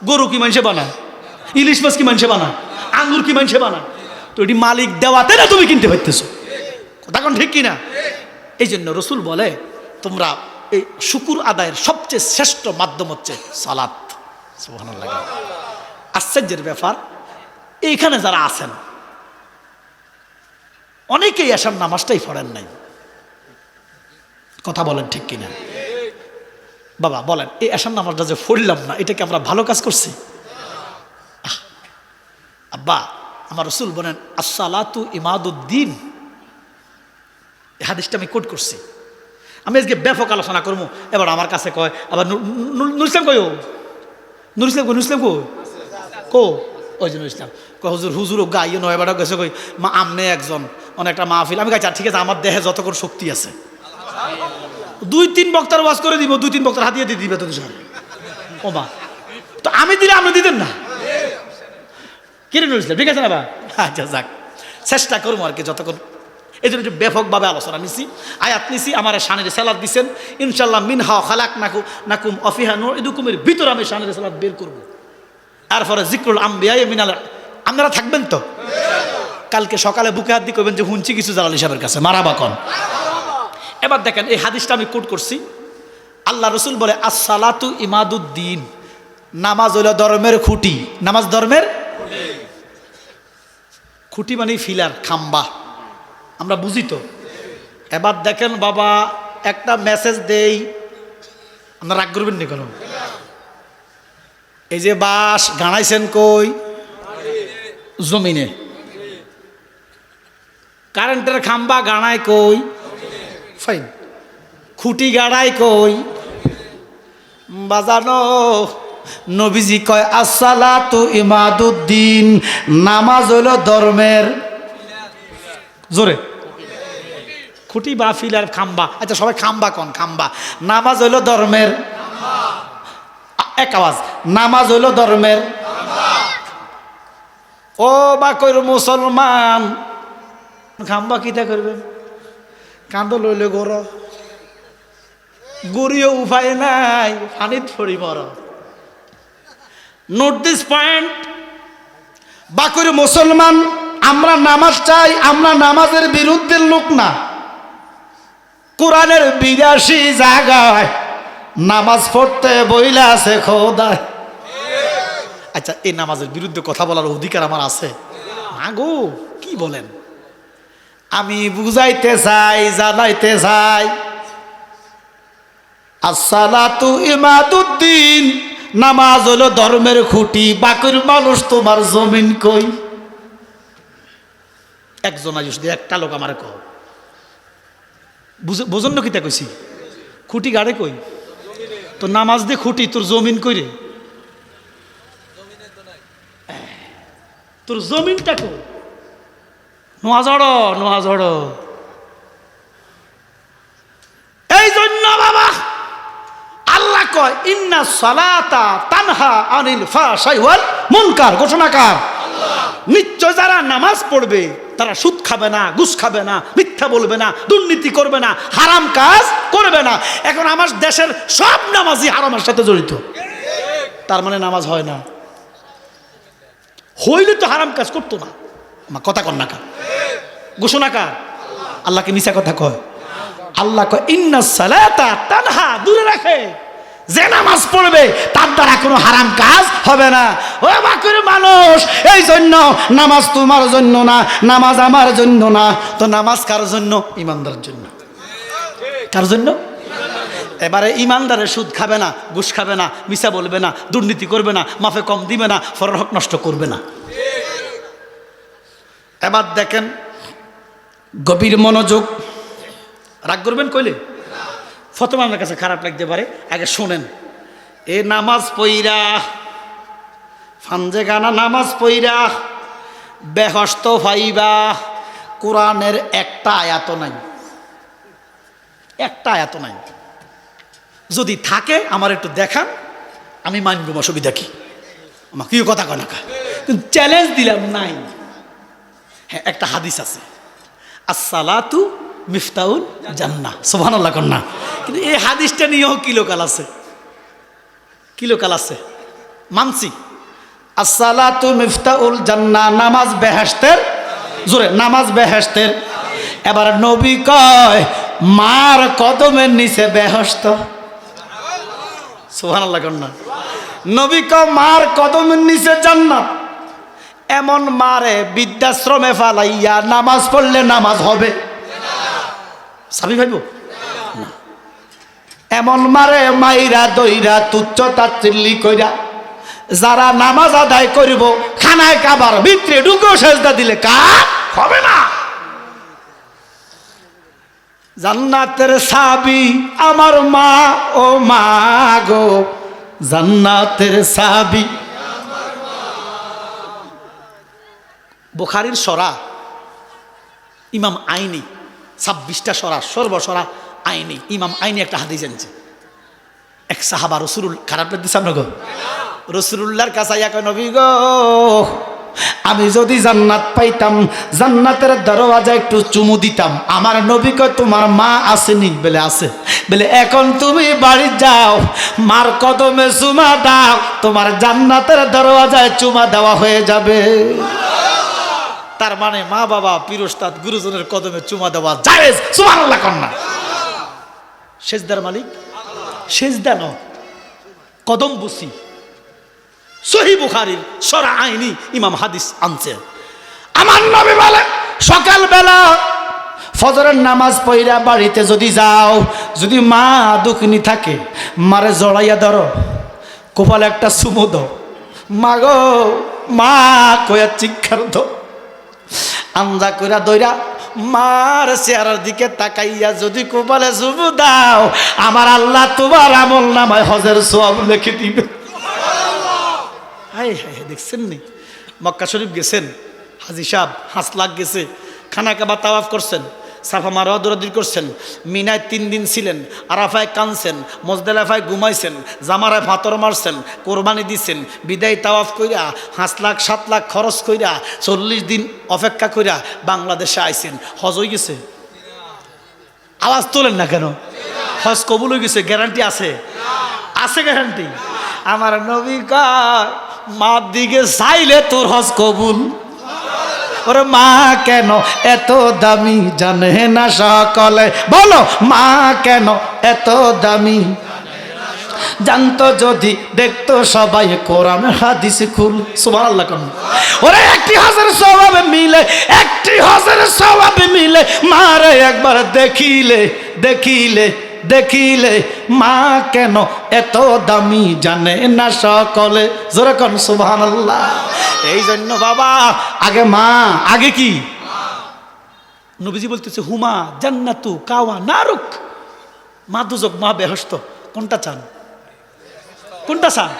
গরু কি মানুষে বানায়, ইলিশ মাছ কি মানুষে বানায়, আঙ্গুর কি মানুষে বানায়? তো এটি মালিক দেওয়াতে না তুমি কিনতে পারতেছো, কথা কোন ঠিক কিনা? এই জন্য রসুল বলে তোমরা এই শুকুর আদায়ের সবচেয়ে শ্রেষ্ঠ মাধ্যম হচ্ছে সালাত। সুবহানাল্লাহ। আশ্চর্যের ব্যাপার, এইখানে যারা আছেন অনেকেই এশার নামাজটাই পড়েন নাই, কথা বলেন ঠিক কিনা? বাবা বলেন, এই এশার নামাজটা যে পড়লাম না, এটাকে আমরা ভালো কাজ করছি? আব্বা, আমার রসুল বলেন আসসালাতু ইমাদুদ্দিন। এই হাদিসটা আমি কোট করছি। আমি আজকে ব্যাপক আলোচনা করবো। এবার আমার কাছে কয় আবার নুর ইসলাম কই, নুর ইসলাম কই, নুর ইসলাম কো ওই যে নুর ইসলাম কয় হুজুর, হুজুর ও গাইয়ে নয় বেটা গেছে কই মা আমনে একজন অনেকটা মাহফিল। আমি গাইছি ঠিক আছে, আমার দেহে যতক্ষণ শক্তি আছে 2-3 বক্তার ওয়াজ করে দিব, 2-3 বক্তার হাতিয়ে দিয়ে দিবে তো ও মা। তো আমি দিলে আপনি দিতেন না, কিনে নুর ইসলাম ঠিক আছে না বা? আচ্ছা যাক, চেষ্টা করবো আর কি যতক্ষণ। এই জন্য একটু ব্যাপকভাবে আলোচনা নিছি, আয়াত নিছি, আমার শানের সালাদ দিচ্ছেন ইনশাল্লাহ। মিনহা খালাক নাকুম অফিহা নুইদুকুমের ভিতরে আমি শানের সালাদ বের করবো। তারপরে জিক্রুল আম্বিয়া মিনাল, আপনারা থাকবেন তো? কালকে সকালে বুকে হাত দিয়ে কইবেন যে হুঁচি কিছু জালাল সাহেবের কাছে মারাবা কন। এবার দেখেন এই হাদিসটা আমি কোট করছি। আল্লাহ রসুল বলে আসসালাতু ইমাদুদ্দিন, নামাজ হইল ধর্মের খুঁটি। নামাজ ধর্মের খুঁটি মানে ফিলার, খাম্বা, আমরা বুঝি তো। এবার দেখেন বাবা, একটা মেসেজ দেই, আপনারা রাগ করবেন নি কোনো? এই যে বাঁশ গাড়াইছেন কই? জমিনে। কারেন্টের খাম্বা গাড়ায় কই? ফাইন। খুঁটি গাড়ায় কই? বাজানো। নবীজি কয় আসসালাতু ইমাদুদ্দিন, নামাজ হইল ধর্মের জোরে খুঁটি বা ফিলার খাম্বা। আচ্ছা সবাই খাম্বা কন, খাম্বা। নামাজ হইল ধর্মের, এক আওয়াজ, নামাজ হইল ধর্মের। ও বা কইর মুসলমান, খাম্বা কিতা করবেন? কান্দ লইলে গর, গড়িও উপায় নাই, পানিত পড়ি মর। Note this point. বা কইর মুসলমান, আমরা নামাজ চাই, আমরা নামাজের বিরুদ্ধের লোক না। কোরআনের 82 জায়গায় নামাজ পড়তে বইলা আছে খোদায়। আচ্ছা, এই নামাজের বিরুদ্ধে কথা বলার অধিকার আমার আছে না গো? কি বলেন? আমি বুঝাইতে চাই, জানাইতে চাই, আসসালাতু ইমাদুদ্দিন, নামাজ হলো ধর্মের খুঁটি। বাকির মানুষ তোমার জমিন কই? একজন আয়ুষ দিয়ে একটা লোক আমার কহ, বোঝন না কিতা কইছি? খুঁটি গাড়ে কই? তো নামাজ দিয়ে খুঁটি, তোর জমিন কই রে? তোর জমিনটা কই? নোয়া ঝড়। এই জন্য বাবা আল্লাহ কয় ইন্না সালাতা তানহা আনিল ফাহশাই ওয়াল মুনকার। ঘোষণাকার নিশ্চয় যারা নামাজ পড়বে তারা সুদ খাবে না, ঘুষ খাবে না, মিথ্যা বলবে না, দুর্নীতি করবে না, হারাম কাজ করবে না। এখন আমার দেশের সব নামাজই হারামের সাথে জড়িত। তার মানে নামাজ হয় না। হইলে তো হারাম কাজ করতো না। আমার কথা কন না, ঘোষণাকার আল্লাহকে মিছা কথা কয়? আল্লাহ কয় ইন্না সালাতা তানহা, দূরে রাখে। যে নামাজ পড়বে তার দ্বারা কোনো হারাম কাজ হবে না। ও বাকির মানুষ, এই জন্য নামাজ তোমার জন্য না, নামাজ আমার জন্য না। তো নামাজ কার জন্য? ইমানদারের জন্য। কার জন্য? এবারে ইমানদারের সুদ খাবে না, ঘুষ খাবে না, মিছা বলবে না, দুর্নীতি করবে না, মাফে কম দিবে না, পরের হক নষ্ট করবে না। এবার দেখেন গভীর মনোযোগ। রাগ করবেন কইলে? প্রথমে আপনার কাছে খারাপ লাগতে পারে, আগে শোনেন। এ নামাজ পইরা, ফানজে গানা নামাজ পইরা বেহস্ত ভাইবা, কোরআনের একটা আয়াত নাই, একটা আয়াত নাই। যদি থাকে আমার একটু দেখান, আমি মানব, অসুবিধা কি? আমার কি কথা কয় না, কিন্তু চ্যালেঞ্জ দিলাম নাই। হ্যাঁ, একটা হাদিস আছে, আসসালাতু মিফতাউল জান্নাহ, সুবহানাল্লাহ কন্যা। কিন্তু এই হাদিসটা নিয়েও কি লোকাল আছে। কিলোকাল আছে, মানছি। আসসালাতু মিফতাউল জান্নাহ, নামাজ বেহেশতের, জোরে, নামাজ বেহেশতের। এবার নবী কয় মার কদমের নিচে বেহেশত। সুবহানাল্লাহ কন্যা। নবী কয় মার কদমের নিচে জান্নাত। এমন মারে বৃদ্ধাশ্রমে ফালাইয়া নামাজ পড়লে নামাজ হবে? সাবি ভাইব না। এমন মারে মাইরা দইরা তুচ্ছ তাচ্ছিল্যি কইরা যারা নামাজ আদায় করিব খানায় কাবার ভিতরে ঢুকে সেজদা দিলে কার হবে না। জান্নাতের সাবি আমার মা, ও মা গো, জান্নাতের সাবি। বুখারীর সরা ইমাম আইনি 26টা সরা, সর্বসরা আইনি। ইমাম আইনি একটা হাদিস জানছে, এক সাহাবা রসুল, খারাপ দিচ্ছে আপনার গো, রসুল্লাহর কাছে এক নবী গো, আমি যদি জান্নাত পাইতাম জান্নাতের দরওয়াজা একটু চুমু দিতাম। আমার নবী কয় তোমার মা আসেনি? বলে আছে। বলে এখন তুমি বাড়ি যাও, মার কদমে চুমা দাও, তোমার জান্নাতের দরওয়াজায় চুমা দেওয়া হয়ে যাবে। তার মানে মা বাবা, পীর ওস্তাদ, গুরুজনের কদমে চুমা দেওয়া জায়েজ। সুবহানাল্লাহ কন্যা। সেজদার মালিক সেজদা ন, কদম বুসি। সহিহ বুখারীর সরা আইনি ইমাম হাদিস আনছে। আমার নবী বলে সকালবেলা ফজরের নামাজ পড়া বাড়িতে যদি যাও, যদি মা দুঃখিনী থাকে মারে জড়াইয়া ধরো, কপালে একটা চুমু দাও, মা গো মা কয়া চিৎকার দাও, আঞ্জা কইরা দইরা মার চেহারার দিকে তাকাইয়া যদি কপালে চুমু দাও, আমার আল্লাহ তোমার আমল নামায় হজের সওয়াব লিখে দিবে। হাই হাই, দেখছেন নি? মক্কা শরীফ গেছেন, হাজি সাহেব 5 লাখ গেছে, খানা কাবা তাওয়াফ করছেন, সাফা মারওয়া দৌড়াদৌড়ি করছেন, মিনায় 3 দিন ছিলেন, আরাফায় কানছেন, মুজদালিফায় ঘুমাইছেন, জামারায় ফাতর মারছেন, কোরবানি দিছেন, বিদায় তাওয়াফ কইরা 5 লাখ 7 লাখ খরচ কইরা 40 দিন অপেক্ষা কইরা বাংলাদেশে আইছেন। হজ হয়ে গেছে? আওয়াজ তোলেন না কেন? হজ কবুল হয়ে গেছে? গ্যারান্টি আছে? আছে গ্যারান্টি? আমার নবী কয় মার দিকে চাইলে তোর হজ কবুল। ওরে মা কেন এত দামি জানে না সকলে, বলো মা কেন এত দামি, জানতো যদি দেখতো সবাই কোরআন হাদিস খুল। সুবহানাল্লাহ কোন। ওরে একটি হজের সওয়াবে মিলে, একটি হজের সওয়াবে মিলে মারে একবার দেখিলে দেখিলে দেখিলে, মা কেন এত দামি জানে না সকলে। জোরে কোন সুবহানাল্লাহ। এই জন্য বাবা আগে মা, আগে কি? নবীজি বলতেছে হুমা জান্নাতু কাওয়া নারুক, মা দুজক মা বেহেশত। কোনটা চান? কোনটা চান?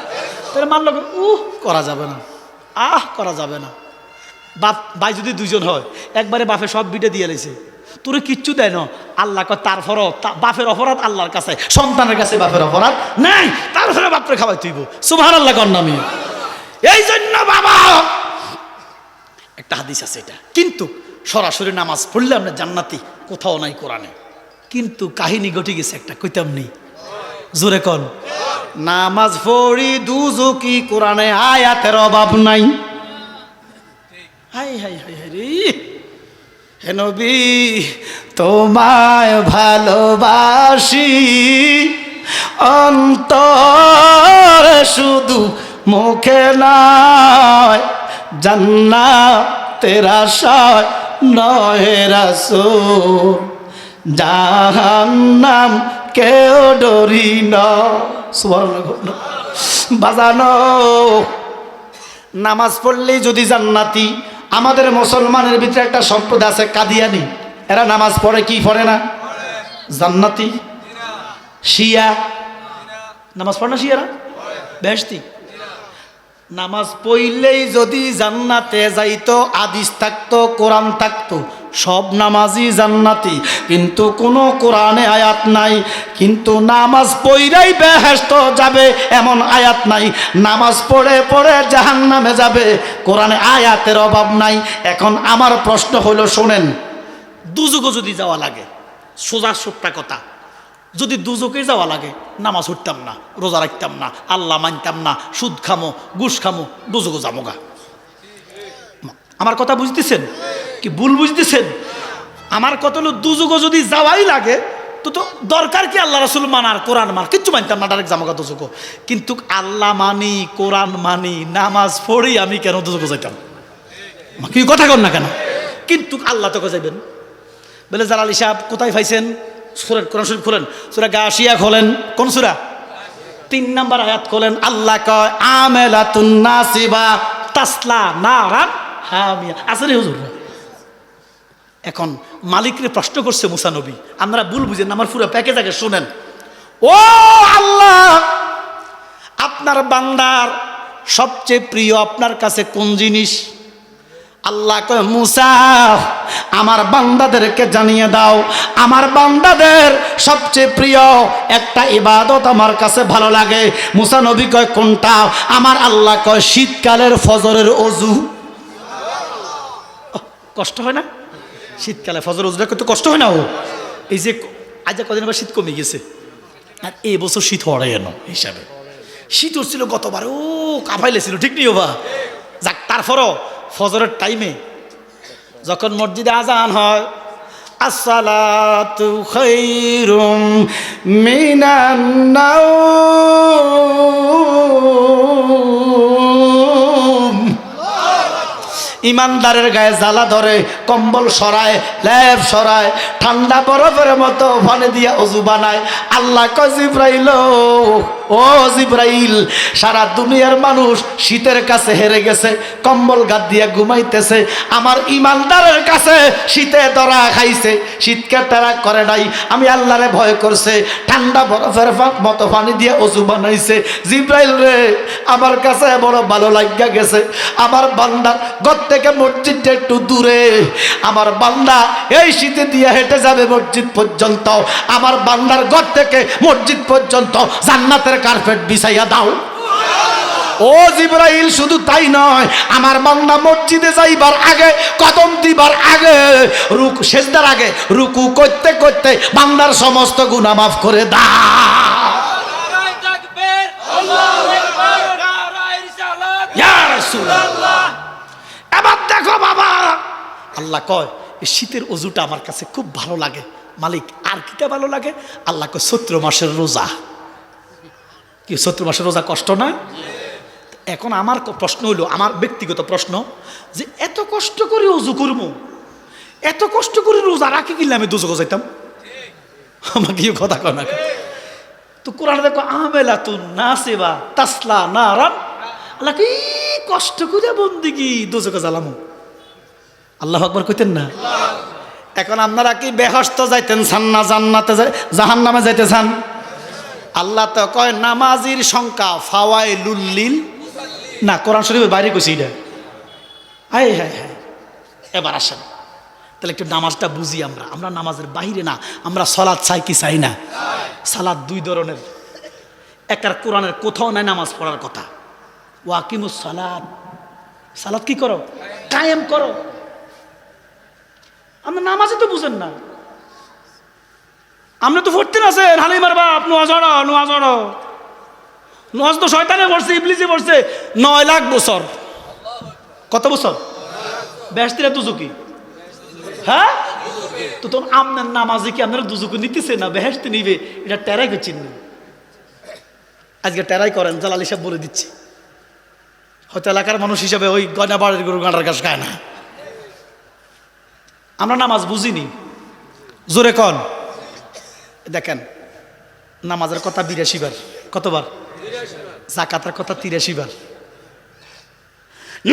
তাহলে মানল করা যাবে না, করা যাবে না। বাপ ভাই যদি 2 জন হয় একবারে বাপে সব বিটে দিয়ে লেছে, তোরে কিচ্ছু দেয় না। আল্লাহ কয় তারপরও বাপের অপরাধ আল্লাহর কাছে, সন্তানের কাছে বাপের অপরাধ নাই, তারপরে বাপরে খাওয়াই তুইব। সুবহানাল্লাহ কর নামি। এই জন্য বাবা একটা হাদিস আছে এটা, কিন্তু সরাসরি নামাজ পড়লে আমরা জান্নাতি কোথাও নাই কোরআনে, কিন্তু কাহিনী ঘটে গেছে একটা, কইতাম নেই। জোরে কন। নামাজ পড়ি দুজকি, কোরআনে আয়াতের অভাব নাই। হাই হাই হাই হাই রে, হে নবী তোমায় ভালোবাসি অন্তর শুধু মুখে নয়, জান্নাতের আশায় নয় রাসূল, জাহান্নাম কেউ ডরি না। সুবহানাল্লাহ। বাজানো নামাজ পড়লেই যদি জান্নাতি। আমাদের মুসলমানের ভিতরে একটা সম্প্রদায় আছে কাদিয়ানি, এরা নামাজ পড়ে কি পড়ে না? জান্নাতি। শিয়া নামাজ পড়ে না? শিয়ারা বেহেশতি। নামাজ পড়লেই যদি জান্নাতে যাইতো, হাদিস থাকতো, কোরআন থাকতো, সব নামাজি জান্নাতি, কিন্তু কোনো কোরআনে আয়াত নাই। কিন্তু নামাজ পড়াই বেহেশত যাবে এমন আয়াত নাই, নামাজ পড়ে পড়ে জাহান্নামে যাবে, কোরআনে আয়াতের অভাব নাই। এখন আমার প্রশ্ন হলো, শোনেন, দুজকে যদি যাওয়া লাগে, সোজা সত্যা কথা, যদি দুজকে যাওয়া লাগে নামাজ উঠতাম না, রোজা রাখতাম না, আল্লাহ মানতাম না, সুদ খামো, ঘুষ খামো, দুজকে যামোগা। আমার কথা বুঝতেছেন কি ভুল বুঝতেছেন? আমার কথা হলো দুজকে যদি যাওয়াই লাগে তো তো দরকার কি আল্লাহ রাসূল মানার, কোরআন মান, কিচ্ছু মানতাম না, ডাইরেক্ট জামোগা দুজকে। কিন্তু আল্লাহ মানি, কোরআন মানি, নামাজ পড়ি, আমি কেন দুজকে যাইতাম? কি কথা কন না কেন? কিন্তু আল্লাহ তোকে যাইবেন বলে। জালালি সাহেব কোথায় পাইছেন? সূরা কোরআন শরীফ খোলেন, সূরা গাশিয়া খোলেন। কোন সূরা? 3 নম্বর আয়াত খোলেন। আল্লাহ কয় আমেলাতুন নাসিবা তাসলা নারান হামিয়া। আসলে হুজুর এখন মালিকরে প্রশ্ন করছে মুসা নবী, আপনারা ভুল বুঝেন, আমার পুরো প্যাকেজ আগে শুনেন। ও আল্লাহ, আপনার বান্দার সবচেয়ে প্রিয় আপনার কাছে কোন জিনিস? আল্লাহ কয় মুসা, আমার বান্দাদেরকে জানিয়ে দাও, আমার বান্দাদের সবচেয়ে প্রিয় একটা ইবাদত আমার কাছে ভালো লাগে। মুসা নবী কয় কোনটা? আমার আল্লাহ কয় শীতকালের ফজরের ওযু। কষ্ট হয় না? শীতকালে ফজর ওযুটা করতে কষ্ট হয় না? ও এই যে আজ কদিন আবার শীত কমে গেছে, আর এই বছর শীত হরে এনো হিসাবে। শীত হচ্ছিল গতবার, ও কাঁপাইলেছিল, ঠিক নেই বা যাক। তারপরও ফজরের টাইমে যখন মসজিদে আজান হয়, আসসালাতু খায়রুম মিনান নাওম, ইমানদারের গায়ে জ্বালা ধরে, কম্বল সরায়, লেপ সরায়, ঠান্ডা বরফের মতো পানি দিয়ে ওযু বানায়। আল্লাহ কয় জিব্রাইল, ও জিব্রাইল, সারা দুনিয়ার মানুষ শীতের কাছে হেরে গেছে, কম্বল গাদ দিয়ে ঘুমাইতেছে, আমার ইমানদারের কাছে শীতে ধরা খাইছে, শীতকে তারা করে নাই, আমি আল্লাহরে ভয় করছে, ঠান্ডা বরফের মতো পানি দিয়ে ওযু বানাইছে। জিব্রাইল রে, আমার কাছে বড় ভালো লাগিয়া গেছে, আমার বান্দার ঘর থেকে মসজিদটা একটু দূরে, আমার বান্দা এই শীতে দিয়ে হেঁটে যাবে মসজিদ পর্যন্ত, আমার বান্দার ঘর থেকে মসজিদ পর্যন্ত জান্নাতের কার্পেট বিছাইয়া দাও। ও জিব্রাইল, শুধু তাই নয়, আমার বান্দা মসজিদে যাইবার আগে, কদম দিবার আগে, সেজদার আগে রুকু করতে করতে বান্দার সমস্ত গুনাহ মাফ করে দাও। ইয়া রাসূলুল্লাহ। এবার দেখো বাবা, আল্লাহ কয় এই শীতের ওযুটা আমার কাছে খুব ভালো লাগে। মালিক, আর কিটা ভালো লাগে? আল্লাহ কয় চৈত্র মাসের রোজা। কি চৈত্র মাসের রোজা কষ্ট না? এখন আমার প্রশ্ন হইল, আমার ব্যক্তিগত প্রশ্ন, যে এত কষ্ট করে ওযু করবো, এত কষ্ট করে রোজা রাখি কিনলে আমি দুজকে যাইতাম? আমাকে কথা কয় না তো? কোরআন দেখো আমেলাতুন নাসিবা তাসলা নারান। আল্লাহ কি কষ্ট করে বন্দিগি দুজকে জ্বালামো? আল্লাহু আকবার কইতেন না? এখন আপনারা কি বেহেশত যাইতেন চান না জান্নাতে জাহান্নামে যাইতে চান? আল্লাহ তো কয় নামাজির সংখ্যা ফাওয়াইলুল লিল, না কোরআন শরীফের বাইরে কইছি এটা। হায় হায় হায়। এবার আসেন তাহলে একটু নামাজটা বুঝি। আমরা নামাজের বাইরে না, আমরা সালাত চাই কি চাই না? সালাত দুই ধরনের, একার কোরআনের কোথাও নাই নামাজ পড়ার কথা। ওয়াকিমুস সালাত, সালাত কি করো? কায়েম করো। আমরা নামাজে তো বুঝেন না, আমরা তো পড়তে আছেন হালিমার বাপ নোয়াজ নোয়াজ তো শয়তানে পড়ছে, ইবলিসে পড়ছে 9 লাখ বছর। কত বছর? বেহেশতিরা দুজকি। হ্যাঁ তো তখন আপনার নামাজে কি আপনারা দুজকে নিতেছে না বেহেশতে নিবে? এটা টেরাই করছেন না, আজকে টেরাই করেন। জালালি সাহেব বলে দিচ্ছে, হয়তো এলাকার মানুষ হিসাবে ওই গয়না বাড়ির গরু গাঁটার কাজ খায় না। আমরা নামাজ বুঝিনি, জোরে কন। দেখেন নামাজের কথা 82 বার, কতবার? যাকাতের কথা 83 বার,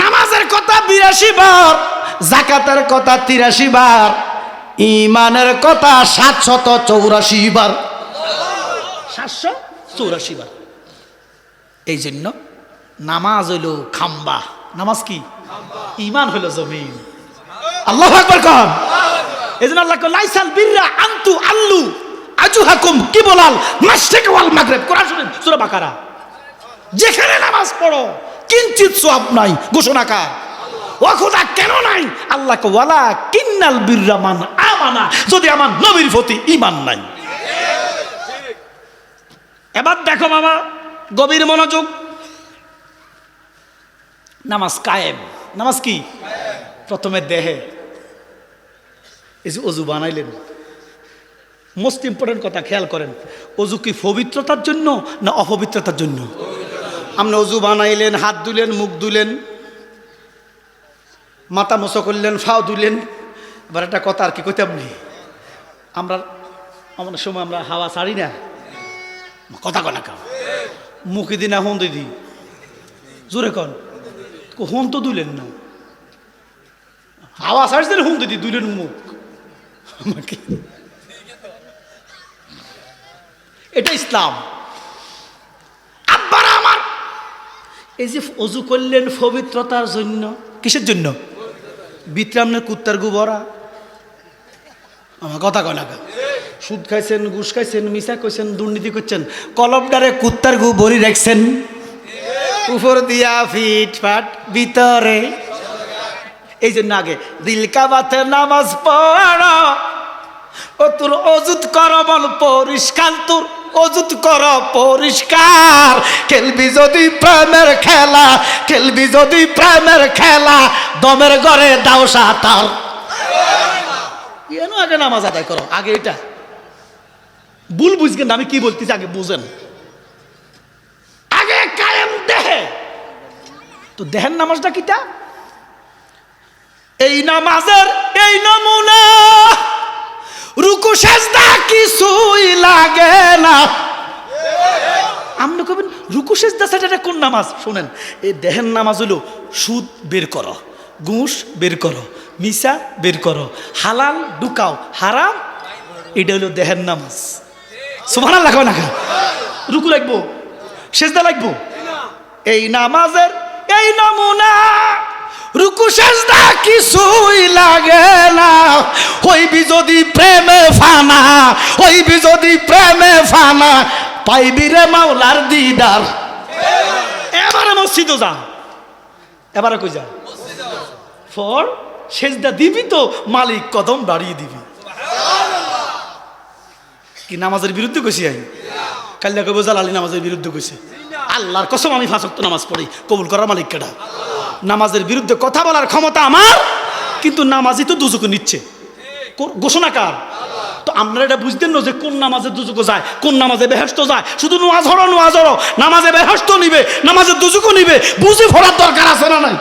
নামাজের কথা 82 বার, যাকাতের কথা 83 বার, ঈমানের কথা 784 বার। 784 বার। এই জন্য নামাজ হইল খাম্বা। নামাজ কি? ঈমান হইল জমিন। আল্লাহু আকবার কন। এজন্য আল্লাহ কয় লাইসাল বিররা আনতু আল্লু আজুহাকুম কিবলাল মাশরিক ওয়াল মাগরিব। কোরআন শুনেন, সূরা বাকারা। যেখানে নামাজ পড়ো কিঞ্চিত সওয়াব নাই, ঘোষণাকার। ও খোদা কেন নাই? আল্লাহ কয় ওয়ালা কিন্নাল বিররা মান আমানা, যদি আমার নবীর প্রতি ঈমান নাই। এবার দেখো বাবা, গভীর মনোযোগ। নামাজ কায়েম। নামাজ কি? প্রথমে দেহে এই যে অজু বানাইলেন, মোস্ট ইম্পর্টেন্ট কথা খেয়াল করেন, অজু কি পবিত্রতার জন্য না অপবিত্রতার জন্য? আপনি অজু বানাইলেন, হাত ধুলেন, মুখ ধুলেন, মাথা মোছা করলেন, ফাও ধুলেন। এবার একটা কথা আর কি কইতে আপনি, আমরা আমাদের সময় আমরা হাওয়া ছাড়ি না, কথা কনা কাউ মুখে দিই না হন দিদি, জোরে কন হন তো দুলেন না, হাওয়া ছাড়ছেন হন দিদি, দুলেন মুখ। এটা ইসলাম। আব্বারা আমার, এই যে অজু করলেন পবিত্রতার জন্য, কিসের জন্য? বিত্রামনের কুত্তার গুবরা, আমার কথা কয় না। সুদ খাইছেন, ঘুষ খাইছেন, মিশা কইছেন, দুর্নীতি করছেন, কলবডারে কুত্তার গু ভরি রাখছেন, উপর দিয়া ফিট ফাট ভিতরে। এই জন্য আগে দিল কাবাতে নামাজ পড়, ও তোর অজুত কর মন পরিষ্কার, তোর অজুত কর পরিষ্কার। খেলবি যদি প্রেমের খেলা, খেলবি যদি প্রেমের খেলা, দমের ঘরে দাও সাঁতার। কেন আগে নামাজ আদায় করো, আগে এটা ভুল বুঝবেন না, আমি কি বলতেছি আগে বুঝেন। আগে কায়েম দেহে, তো দেহের নামাজটা কিটা? এই নামাজের এই নমুনা, রুকু সেজদা কিছুই লাগে না। আপনি কবেন রুকু সেজদা সেটা কোন নামাজ? শোনেন, এই দেহের নামাজ হলো সুদ বের করো, ঘুষ বের করো, মিশা বের করো, হালাল ঢুকাও, হারাম, এটা হলো দেহের নামাজ। সুবহানাল্লাহ না, রুকু লাগবো, সেজদা লাগবো। এই নামাজের এই নমুনা, রুকু সেজদা কিছুই লাগে না। হইবি যদি প্রেমে ফানা, হইবি যদি প্রেমে ফানা, পাইবি রে মাওলার দিদার। এবারে মসজিদে যা, এবারে কই যা, ফর সেজদা দিবি তো মালিক কদম বাড়িয়ে দিবি। কি নামাজের বিরুদ্ধে কইছি? আমি কাল্লা কইব জালালি নামাজের বিরুদ্ধে কইছে। আল্লাহর কসম আমি 5 ওয়াক্ত নামাজ পড়ি, কবুল করার মালিক কেডা? নামাজের বিরুদ্ধে কথা বলার ক্ষমতা আমার, কিন্তু নামাজই তো দুজকে নিচ্ছে, ঘোষণা কার? তো আপনারা এটা বুঝতেন না যে কোন নামাজে দুজকে যায়, কোন নামাজে বেহেশত যায়? শুধু নোয়াজ হরো, নোয়াজ হরো, নামাজে বেহেশত নিবে, নামাজে দুজকে নিবে, বুঝে পড়ার দরকার আছে না নাই?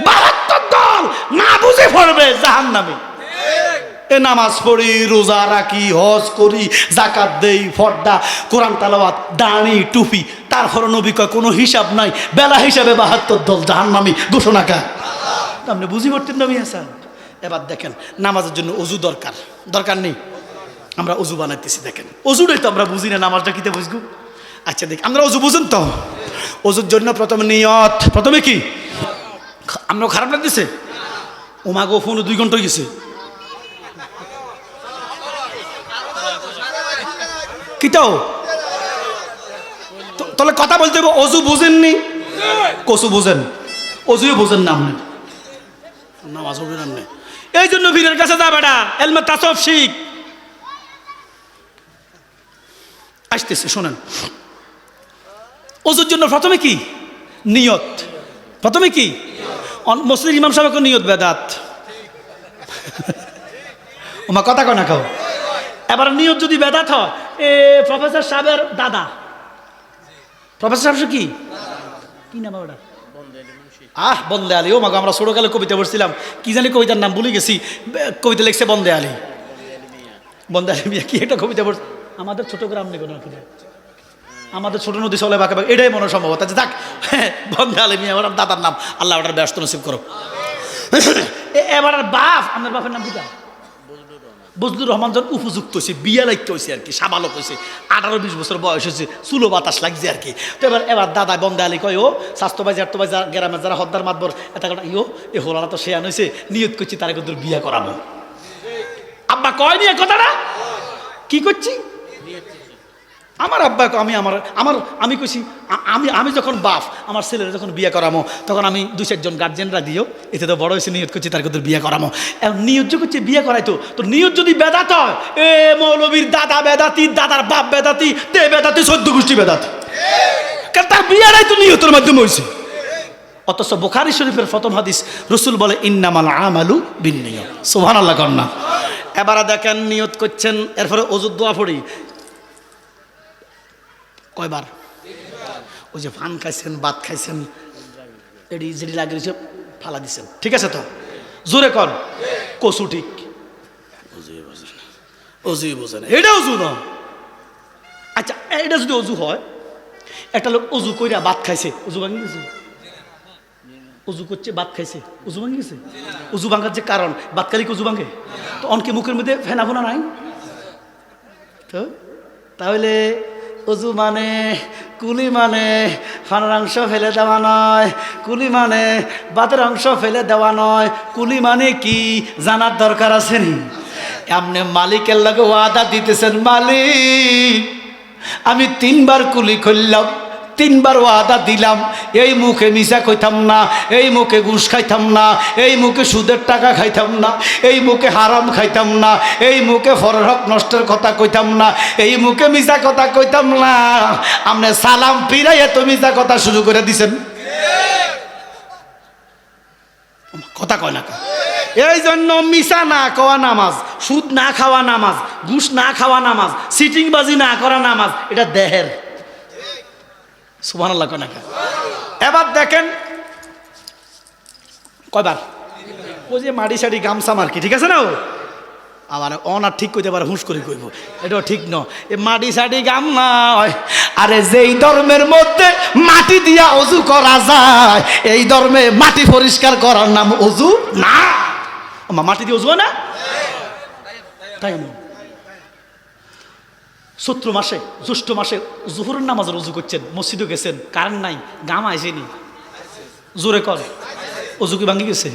72 দল না বুঝে পড়বে জাহান্নামে। এ নামাজ পড়ি, রোজা রাখি, হজ করি, জাকাত দেই, ফর্দা, কোরআন তালাওয়াত, দাড়ি, টুপি, তারপর নবী কয় কোনো হিসাব নাই, বেলা হিসাবে 72 দল জাহান্নামী, ঘোষণা কার? আপনি বুঝি পড়তেন নবী হাসান। এবার দেখেন, নামাজের জন্য অজু দরকার, দরকার নেই? আমরা অজু বানাইতেছি, দেখেন অজুটাই তো আমরা বুঝি না, নামাজটা কিতে বুঝবো? আচ্ছা দেখ, আমরা অজু বুঝেন তো? অজুর জন্য প্রথমে নিয়ত, প্রথমে কি? আমরা খারাপ লাগতেছে, ওমাগো ফোনে 2 ঘন্টা গেছে, কিটাও তাহলে কথা বলতে হবে। অজু বুঝেননি, কসু বুঝেন, অজুও বুঝেন না আপনি, নামাজ বুঝেন না। এই জন্য বীরের কাছে যা বেটা, এলমে তাসফ শিখ। আসতেছে শোনেন, অজুর জন্য প্রথমে কি? নিয়ত। প্রথমে কি? মসজিদের ইমাম সাহেবের নিয়ত বেদাত, ওমা কথা কয় না খাও। এবার নিয়ত যদি বেদাত হয়, প্রফেসর সাহেবের দাদা, প্রফেসর সাহেব কি কি নাম ওটা? বন্দে আলী। ও মাগো, আমরা ছোটকালে কবিতা পড়ছিলাম, কি জানি কবিতার নাম ভুলে গেছি, কবিতা লিখছে বন্দে আলী। বন্দে আলী মিয়া কি একটা কবিতা পড়ছে, আমাদের ছোট গ্রাম নেই কোনো, আমাদের ছোট নদী চলে বাঁকা, এটাই মনে সম্ভবত। যাক, বন্দে আলী মিয়া ওনার দাদার নাম, আল্লাহ ওটার ব্যস্ত নসিব করো। এবার বাপ, আমার বাপের নাম কি? বজলুর রহমান যখন উপযুক্ত হয়েছে, বিয়া লাগতে হয়েছে আর কি, সাবালক হয়েছে, 18-20 বছর বয়স হয়েছে, চুলো বাতাস লাগছে আর কি। তো এবার দাদা বন্দে আলী কয়, ও স্বাস্থ্য ভাই জারতো ভাই গ্রামের যারা হদ্দার মাতবর, এটা ইও এ হোলারা তো শেয়ান হয়েছে, নিয়ত করছি তারা কিন্তু বিয়া করাবো। আব্বা কয় নিয়ে কথাটা কি করছি? আমার আব্বা আমি আমি কইছি আমি যখন বাপ আমার ছেলেরা যখন বিয়ে করামো তখন আমি 2-4 গার্জেনরা দিও, এতে তো বড় হয়েছে, নিয়ত করছি তার কত বিয়ে করামো। নিয়ত যে করছে বিয়ে করাইতো, তো নিয়ত যদি বেদাত হয়, এ মৌলবীর দাদা বেদাতি, দাদার বাপ বেদাতি, তে বেদাতি, 14 গোষ্ঠী বেদাতি, কারণ তার বিয়েটাই তো নিয়তের মাধ্যমে হয়েছে। অথচ বুখারী শরীফের প্রথম হাদিস রসুল বলে ইন্নামাল আমালু বিন্নিয়াত, সুবহানাল্লাহ কন্যা। এবারে দেখেন নিয়ত করছেন, এরপরে ওযুর দোয়া পড়ি কয়বার? ওই যে পান খাইছেন, ভাত খাইছেন, এটি যেটি লাগিয়েছে ফালা দিচ্ছেন, ঠিক আছে তো? জোরে কর কসু ঠিক, অজুই বোঝে না, এটা অজু না। আচ্ছা এটা যদি অজু হয়, একটা লোক অজু কইরা ভাত খাইছে, অজু ভাঙি গেছে? অজু করছে ভাত খাইছে, অজু ভাঙি গেছে? অজু ভাঙার যে কারণ, ভাত খালি অজু ভাঙে, তো অনকে মুখের মধ্যে ফেনা ফোনা নাই তো? তাহলে অজু মানে কুলি মানে ফানার অংশ ফেলে দেওয়া নয়, কুলি মানে বাতের অংশ ফেলে দেওয়া নয়, কুলি মানে কি জানার দরকার আছে নি? আপনি মালিকের লাগে ওয়াদা দিতেছেন, মালিক আমি 3 বার কুলি করলাম, 3 বার ওয়াদা দিলাম, এই মুখে মিশা কইতাম না, এই মুখে ঘুষ খাইতাম না, এই মুখে সুদের টাকা খাইতাম না, এই মুখে হারাম খাইতাম না, এই মুখে ফরের হক নষ্টের কথা কইতাম না, এই মুখে মিশা কথা কইতাম না। আপনি সালাম ফিরাইয়া তো মিশা কথা শুরু করে দিছেন, কথা কয় না। এই জন্য মিশা না খাওয়া নামাজ, সুদ না খাওয়া নামাজ, ঘুষ না খাওয়া নামাজ, সিটিংবাজি না করা নামাজ, এটা দেহের। সুবহানাল্লাহ কয় না? এবার দেখেন কয়বার? ও যে মাটি সাড়ি গামছা মার কি ঠিক আছে না? ও আমার অনার ঠিক কইতে পারে, হুঁশ করে কইব, এটাও ঠিক ন। এ মাটি সাড়ি গাম নয়, আরে যেই ধর্মের মধ্যে মাটি দিয়া অজু করা যায়, এই ধর্মে মাটি পরিষ্কার করার নাম অজু না। মাটি দিয়ে অজু হয় না? তাই চৈত্র মাসে, জ্যৈষ্ঠ মাসে জোহরের নামাজের অজু করছেন, মসজিদে গেছেন, কারেন্ট নাই, গাম আইসেনি, জোরে কর, অজু কি ভাঙি গেছে?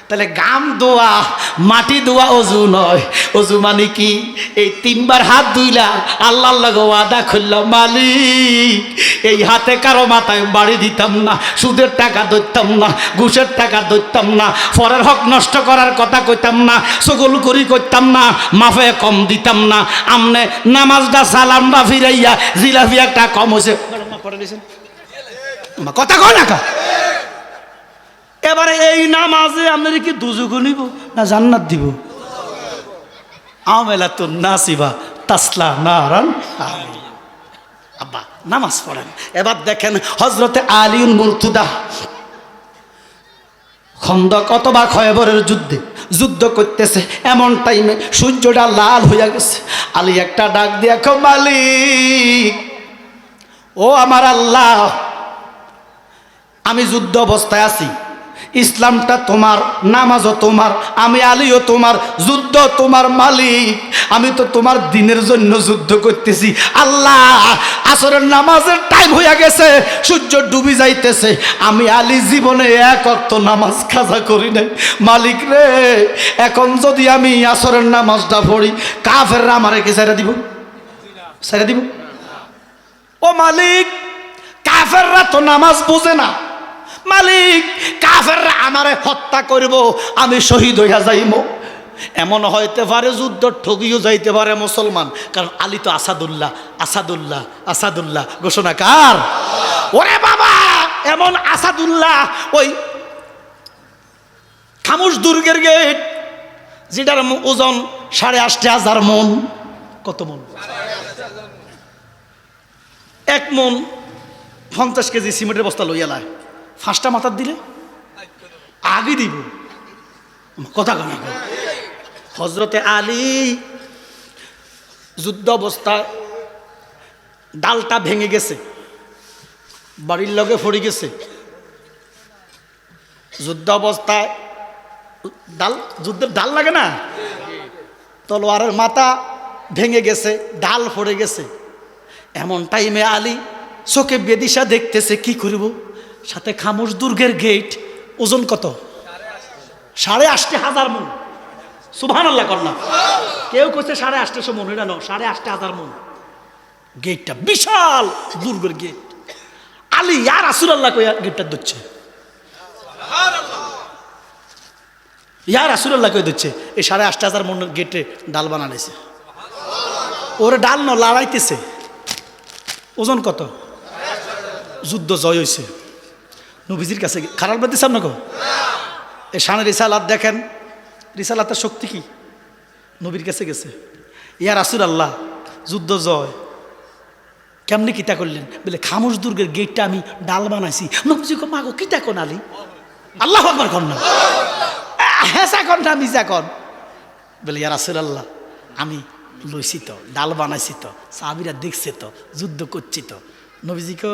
তাহলে গাম দোয়া মাটি দোয়া অজু নয়। অজু মানে কি? এই 3 বার হাত ধুইলাম, আল্লাহর লগে ওয়াদা করলাম, মালিক এই হাতে কারো মাথায় বাড়ি দিতাম না, সুদের টাকা ধরতাম না, ঘুষের টাকা ধরতাম না, পরের হক নষ্ট করার কথা কইতাম না, চগল করি করতাম না, মাফে কম দিতাম না। আমনে নামাজটা সালামটা ফিরাইয়া জিলাপি একটা কম হয়েছে, কথা কয় না? এবারে এই নামাজে আপনার কি দুজক নিব না জান্নাত দিব? আমেলাতুন নাসিবা তাসলা নারান। আব্বা নামাজ পড়েন। এবার দেখেন হযরতে আলীউল মুরতুদা খন্দক অথবা খয়বরের যুদ্ধ করতেছে, এমন টাইমে সূর্যটা লাল হইয়া গেছে। আলী একটা ডাক দিয়া কও, মালিক ও আমার আল্লাহ, আমি যুদ্ধ অবস্থায় আছি, ইসলামটা তোমার, নামাজও তোমার, আমি আলীও তোমার, যুদ্ধ তোমার মালিক, আমি তো তোমার দিনের জন্য যুদ্ধ করতেছি। আল্লাহ আসরের নামাজের টাইম হইয়া গেছে, সূর্য ডুবি যাইতেছে, আমি আলী জীবনে 1 ওয়াক্ত নামাজ কাজা করি নাই। মালিক রে, এখন যদি আমি আসরের নামাজটা পড়ি, কাফেররা আমারে কি ছেড়ে দিব? ছেড়ে দিব? ও মালিক, কাফেররা তো নামাজ বোঝে না, মালিক কাফেররা আমারে হত্যা করব, আমি শহীদ হইয়া যাইব। এমন হইতে পারে যুদ্ধ ঠগিও যাইতে পারে মুসলমান, কারণ আলী তো আসাদুল্লাহ, আসাদুল্লাহ, আসাদুল্লাহ ঘোষণা কার? ওরে বাবা, এমন আসাদুল্লাহ ওই খামুশ দুর্গের গেট, যেটার ওজন 8,500 মন। কত মন? 1 মন 50 কেজি সিমেন্টের বস্তা লইয়া লায়, 5টা মাথার দিলে আগে দিব, কথা কয় না? হযরতে আলী যুদ্ধ অবস্থায় ডালটা ভেঙে গেছে, বাড়ির লগে পড়ে গেছে। যুদ্ধ অবস্থায় ডাল, যুদ্ধের ডাল লাগে না, তলোয়ারের মাথা ভেঙে গেছে, ডাল পড়ে গেছে। এমন টাইমে আলী চোখে বেদিশা দেখতেছে, কি করব? সাথে খামুশ দুর্গের গেট, ওজন কত? 8,500 মন। সুবহানাল্লাহ কর না? কেউ কইছে 850 মন, এটা না, 8,500 মন। গেটটা বিশাল দুর্গের গেট। আলী ইয়া রাসূলুল্লাহ কইয়া গেটটা দিচ্ছে, ইয়া রাসূলুল্লাহ কই দিচ্ছে। এই 8,500 মনের গেটে ডাল বানাইছে, ওরে ডাল ন লড়াইতেছে। ওজন কত? যুদ্ধ জয় হয়েছে নবীজির কাছে। খারাপ বাদ দিছে আপনাকে? এই শানের রিসালাত দেখেন, রিসালাতের শক্তি কি? নবীর কাছে গেছে, ইয়া রাসূলুল্লাহ যুদ্ধ জয়, কেমনি কিতা করলেন? বলে খামোশ দুর্গের গেটটা আমি ডাল বানাইছি। নবীজি কো মাগো কিতা কোন আলী? আল্লাহু আকবার কোন না, হেসা কোন না মিজা কোন? বলে ইয়া রাসূলুল্লাহ আমি লইছি তো, ডাল বানাইছি তো, সাহাবীরা দেখছে তো, যুদ্ধ করছি তো। নবীজি কো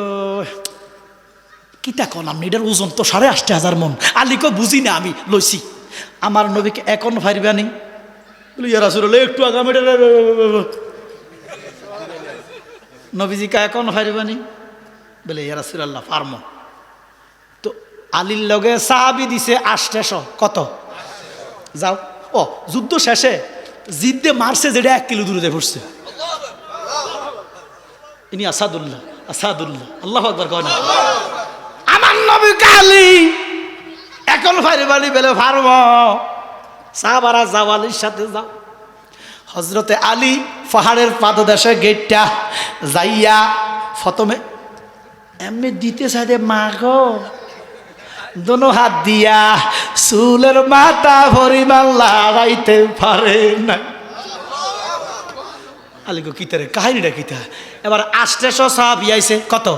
কিতা কোন আপনি? এটার ওজন তো 8,500 মন। আলী কো বুঝি না, আমি লইছি। আমার নবীকে এখন ফাইরবানি? বলে ইয়া রাসূলুল্লাহ একটু আগামী নবীজি কা এখন ফাইরবানি? বলে ইয়া রাসূলুল্লাহ ফারমো। তো আলীর লগে সাহাবী দিছে 800। কত? যাও। ও যুদ্ধ শেষে জিদ্দে মারছে যেটা 1 কিলো দূরে পড়ছে। ইনি আসাদুল্লাহ, আসাদুল্লাহ। আল্লাহু আকবার কয় না? আমার নবী আলী এখন ফাইরবানি বলে ফারমো। সাহাবারা যাও, আলীর সাথে যাও। হজরতে আলী পাহাড়ের পাদদেশে গেটটা যাইয়া প্রথমে এমনি দিতে চাইতে মা গো, দোনো হাত দিয়া চুলের মাথা পরিমাণ লাগাইতে পারে না। আলী গো কিতারে কাহিনীটা কিতা? এবার 800 সাহাবী আইছে। কত?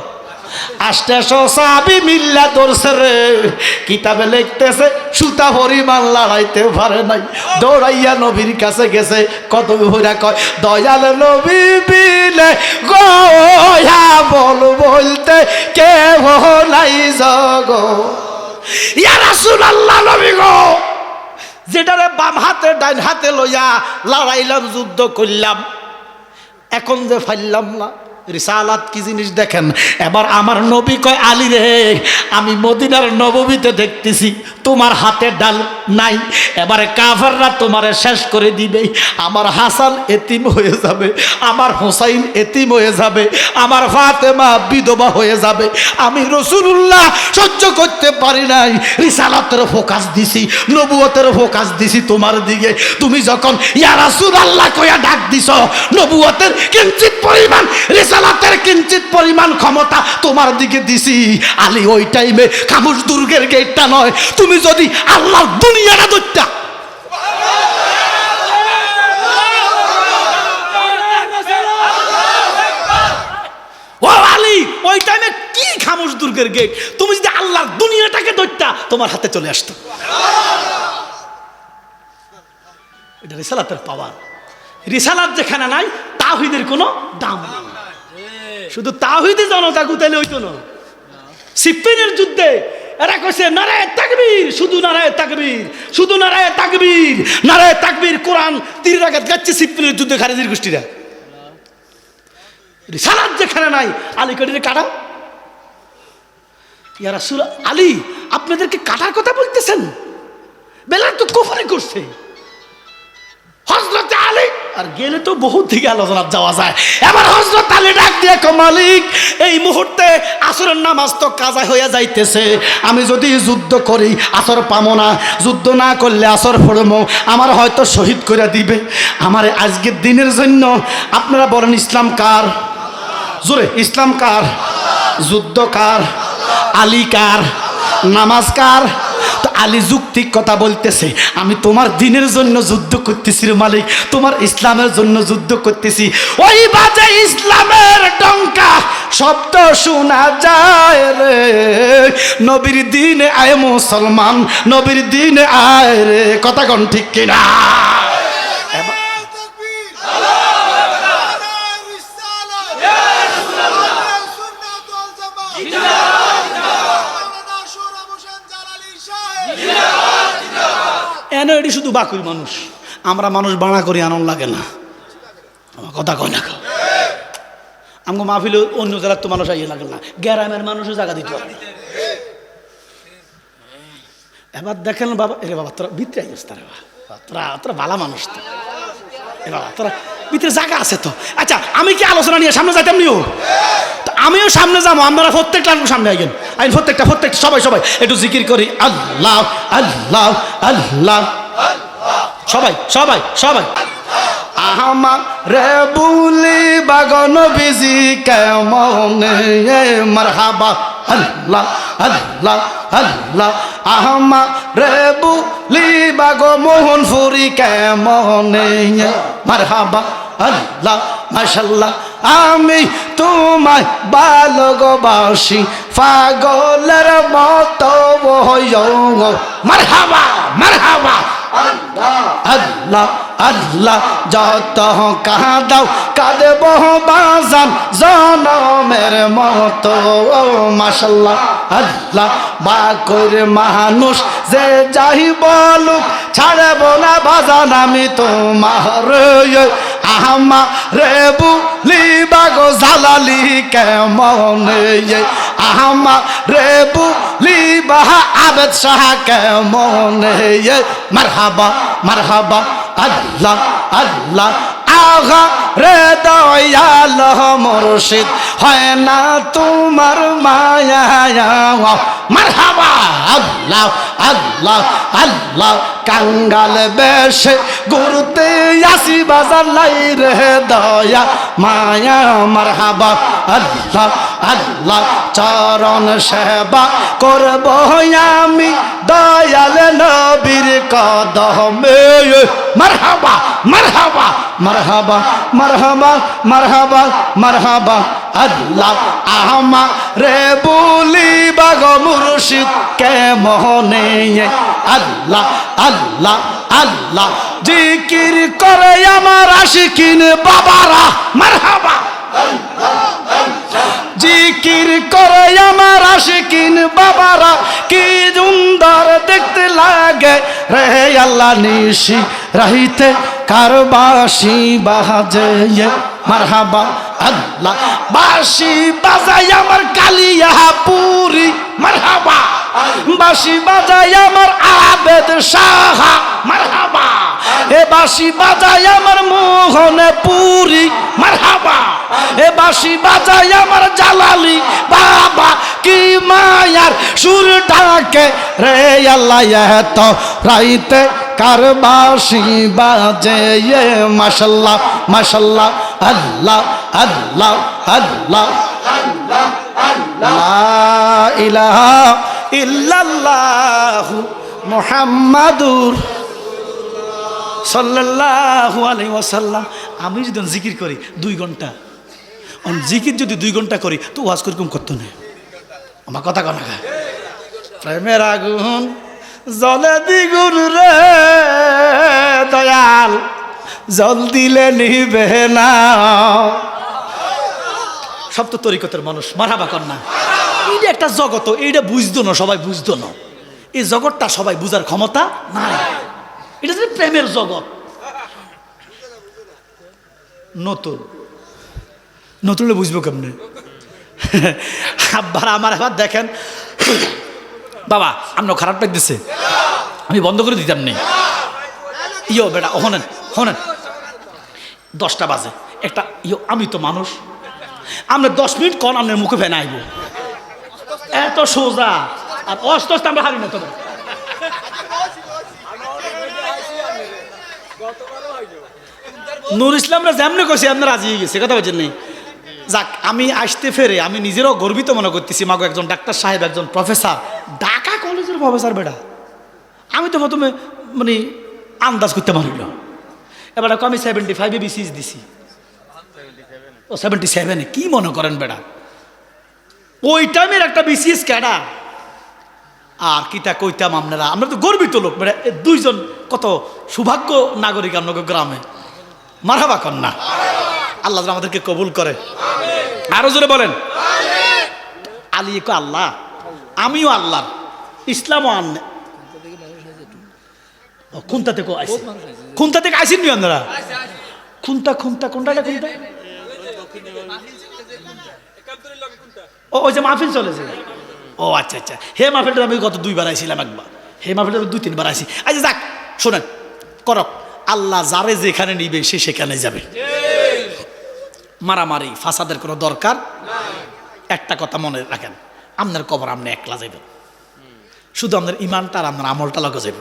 800 সাহাবী মিল্লা ধরছে রে, কিতাবে লিখতেছে সুতা পরিমাণ লড়াইতে পারে নাই, দৌড়াইয়া নবীর কাছে গেছে। কত হইরা কয় দয়াল নবী বিলে গোয়া বল বলতে কেহ নাই জগো। ইয়া রাসূলুল্লাহ নবী গো, যেটারে বাম হাতে ডাইন হাতে লইয়া লড়াইলাম, যুদ্ধ করলাম, এখন যে ফাইলাম না। রিসালাত কি জিনিস দেখেন। এবার আমার নবী কয় আলী রে, আমি মদিনার নববীতে দেখতেছি তোমার হাতে ডাল নাই, এবারে কাফেররা তোমারে শেষ করে দিবে। আমার হাসান এতিম হয়ে যাবে, আমার হোসাইন এতিম হয়ে যাবে, আমার ফাতেমা বিধবা হয়ে যাবে। আমি রাসূলুল্লাহ সহ্য করতে পারি নাই। রিসালাতের ফোকাস দিছি, নবুয়তের ফোকাস দিছি তোমার দিকে। তুমি যখন ইয়া রাসূলুল্লাহ কইয়া ডাক দিছ, নবুয়তের কিঞ্চিত পরিমাণ, রিসালাতের কিঞ্চিত পরিমাণ ক্ষমতা তোমার দিকে দিছি। আলী ওই টাইমে খামোশ দুর্গের গেটটা নয়, তুমি যদি আল্লাহর দুনিয়াটা ধরতা। ও আলী ওই টাইমে কি খামোশ দুর্গের গেট, তুমি যদি আল্লাহর দুনিয়াটাকে ধরতা তোমার হাতে চলে আসতো। এটা রিসালাতের পাওয়ার। রিসালাত যেখানে নাই তাওহীদের কোনো দাম নেই। শুধু তাওহীদি জনতা গুতাইলে হইতো না। সিফিনের যুদ্ধে এরা কইছে নারায়ে তাকবীর, শুধু নারায়ে তাকবীর, শুধু নারায়ে তাকবীর, নারায়ে তাকবীর। কোরআন 3 রাকাত গাচ্ছে সিফিনের যুদ্ধে খারিজির গোষ্ঠীরা। রিসালাত যেখানে নাই আলী কটিরে কাটাও। ইয়া রাসূল আলী আপনাদেরকে কাটার কথা বলতেছেন? বেলাল তো কুফরি করছে। হযরত আলী আর গেলে তো বহুত দিকে আলোচনা যাওয়া যায়। এবার হযরত আলী ডাক দিয়ে কো মালিক, এই মুহূর্তে আসরের নামাজ তো কাজা হইয়া যাইতেছে, আমি যদি যুদ্ধ করি আসর পামো না, যুদ্ধ না করলে আসর পড়বো, আমার হয়তো শহীদ করে দিবে। আমার আজকের দিনের জন্য আপনারা বলেন ইসলাম কার? জোরে ইসলাম কার? যুদ্ধ কার? আলী কার? নামাজ কার? তো আলী যুক্তিক কথা বলতেছে, আমি তোমার দিনের জন্য যুদ্ধ করতেছি রে মালিক, তোমার ইসলামের জন্য যুদ্ধ করতেছি। ওই বাজে ইসলামের টঙ্কা শব্দ শোনা যায় রে, নবীর দিনে আয় মুসলমান, নবীর দিনে আয় রে। কথা কোন ঠিক কিনা? এনে এটি শুধু বাকুর মানুষ, আমরা মানুষ বাড়া করি, আনন্দ লাগে না। আমার কথা কয় না, আমাকে মাহফিল অন্য জেলার তো মানুষ আইয়ে লাগে না, গ্রামের মানুষও জায়গা দিতে হবে। এবার দেখেন বাবা, এরে বাবা তোরা ভিতরে আইস, তারা তোরা তোরা ভালো মানুষ তো, এ বাবা তোরা ভিতরে জায়গা আছে তো। আচ্ছা আমি কি আলোচনা নিয়ে সামনে যাইতাম নিও, তো আমিও সামনে যাবো, আপনারা প্রত্যেকটা সামনে আইন, আইন প্রত্যেকটা সবাই সবাই একটু জিকির করি আল্লাহ আল্লাহ আল্লাহ, সবাই সবাই সবাই। আমার রে বুলি বাগন বিজি কেমনে মারহাবা আল্লাহ আল্লাহ আল্লাহ, আমার রে বুলি বাগ মোহন ফুরি কেমনে মারহাবা আল্লাহ মাশাল্লাহ। আমি তোমায় ভালোবাসি পাগলের মতো মারহাবা মারহাবা আল্লাহ আল্লাহ। যত কাঁদাও কাঁদব বাজান জনমের মতো মাশাল্লাহ আল্লাহ। বাকর মানুষ যে যাই বলুক ছাড়ব না বাজান আমি তোমার, আহমা রে বুলি বাগো জালালি কেমন, আহমা রে বুলি বাহা আবেদ শাহ কেমন মারহাবা মারহাবা আল্লাহ আল্লাহ। আগা রে দয়াল মুর্শিদ হয় না তোমার মায়া মারহাবা আল্লাহ আল্লাহ আল্লাহ। কাঙ্গাল বেশে ঘুরতে আসি বাজার লাই রে দয়া মায়া মারহাবা আল্লাহ আল্লাহ। চরণ সেবা করব আমি দয়াল নবীর কদমে মারহাবা মারহাবা মারহাবা মারহাবা মারহাবা মারহাবা আল্লাহ। আহমা রে বুলি বাগ মুর্শিদ কেমনে আল্লাহ আল্লাহ আল্লাহ। জিকির করে আমার আশিকিন বাবারা মারহাবা, জিকির করে আমার আশিকিন বাবারা কি সুন্দর দেখতে লাগে রে আল্লাহ। নিশি রাহিতে কার বাঁশি বাজে মারহাবা আল্লাহ। বাঁশি বাজাই আমার কালিয়া পুরি মারহাবা, বাঁশি বাজাই আমার আবেদ শাহ মারহাবা, এ বাঁশি বাজাই আমার মোহনে পুরি মারহাবা, এ বাঁশি বাজাই আমার জালালি বাবা কি মায়ার সুর ডাকে রে আল্লাহ। এত রাইতে কার বাঁশি বাজে মাশাল্লাহ মাশাল্লাহ আল্লাহ আল্লাহ আল্লাহ লা ইলাহা ইল্লাল্লাহু মুহাম্মাদুর সাল্লাল্লাহু আলাইহি ওয়াসাল্লাম। আমি যদি জিকির করি 2 ঘন্টা, জিকির যদি 2 ঘন্টা করি তো ওয়াজ করকুম করতো না আমার কথা কনা খায়। প্রেমের আগুন জলে দ্বিগুণ রে দয়াল, জল দিলে নিবে না। সব তো তরিকতের মানুষ মারহাবা কর না। এইটা একটা জগৎ, এইটা বুঝতো না, সবাই বুঝতো না। এই জগৎটা সবাই বুঝার ক্ষমতা নাই। এটা যদি প্রেমের জগৎ নতুন নতুন বুঝবো কেমনে? আব্বার আমার এবার দেখেন বাবা আপনার খারাপ লাগতেছে, আমি বন্ধ করে দিতাম নেই। ইয়ো বেটা হনেন হনেন 10টা বাজে একটা ইয়ো, আমি তো মানুষ, আমরা 10 মিনিট কন আপনার মুখে ফেনে আইব, এত সোজা। আর অস্ত আমরা হারি না তবে নুর ইসলামরা যেমনি কইছি আপনারা রাজি হয়ে গেছে, কথা বলছেন নেই। যাক আমি আসতে ফেরে আমি নিজেরও গর্বিত মনে করতেছি। মাগো একজন ডাক্তার সাহেব, একজন প্রফেসর, ঢাকা কলেজের প্রফেসর বেটা। আমি তো প্রথমে মানে আন্দাজ করতে পারিল। এবার আমি 75 বিসিএস দিছি, ও 77 কি মনে করেন বেটা? ওই টাইমের একটা বিসিএস ক্যাডা আর কিতা কইতাম আপনারা, আমরা তো গর্বিত লোক বেটা। 2 জন কত সৌভাগ্য নাগরিক আপনাকে গ্রামে মারহাবা কন্যা। আল্লাহ আমাদেরকে কবুল করে, আরো জোরে বলেন আলী কো আল্লাহ, আমিও আল্লাহ, ইসলামও আন। খুন্তা থেকে আইসি, খুন্তা থেকে আইসিন নি আপনারা? খুন্তা খুন্তা কোনটা খুন্তা? ও ওই যে মাহফিল চলেছে। ও আচ্ছা আচ্ছা, হে মাহফিলটা আমি গত 2 বার আইছিলাম, একবার হে মাহফিলটা 2-3 বার আইসি। আচ্ছা যাক শোনেন, করক আল্লাহ যারে যেখানে নিবে সে সেখানে যাবে। মারামারি ফাসাদের কোনো দরকার। একটা কথা মনে রাখেন, আপনার কবর আপনি একলা যাইবেন, শুধু আপনার ইমানটা আর আপনার আমলটা লগে যাইব।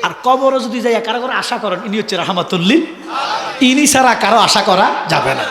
আর কবরও যদি যাই কারো করে আশা করেন, ইনি হচ্ছে রাহমাতুল্লিল, ইনি ছাড়া কারো আশা করা যাবে না।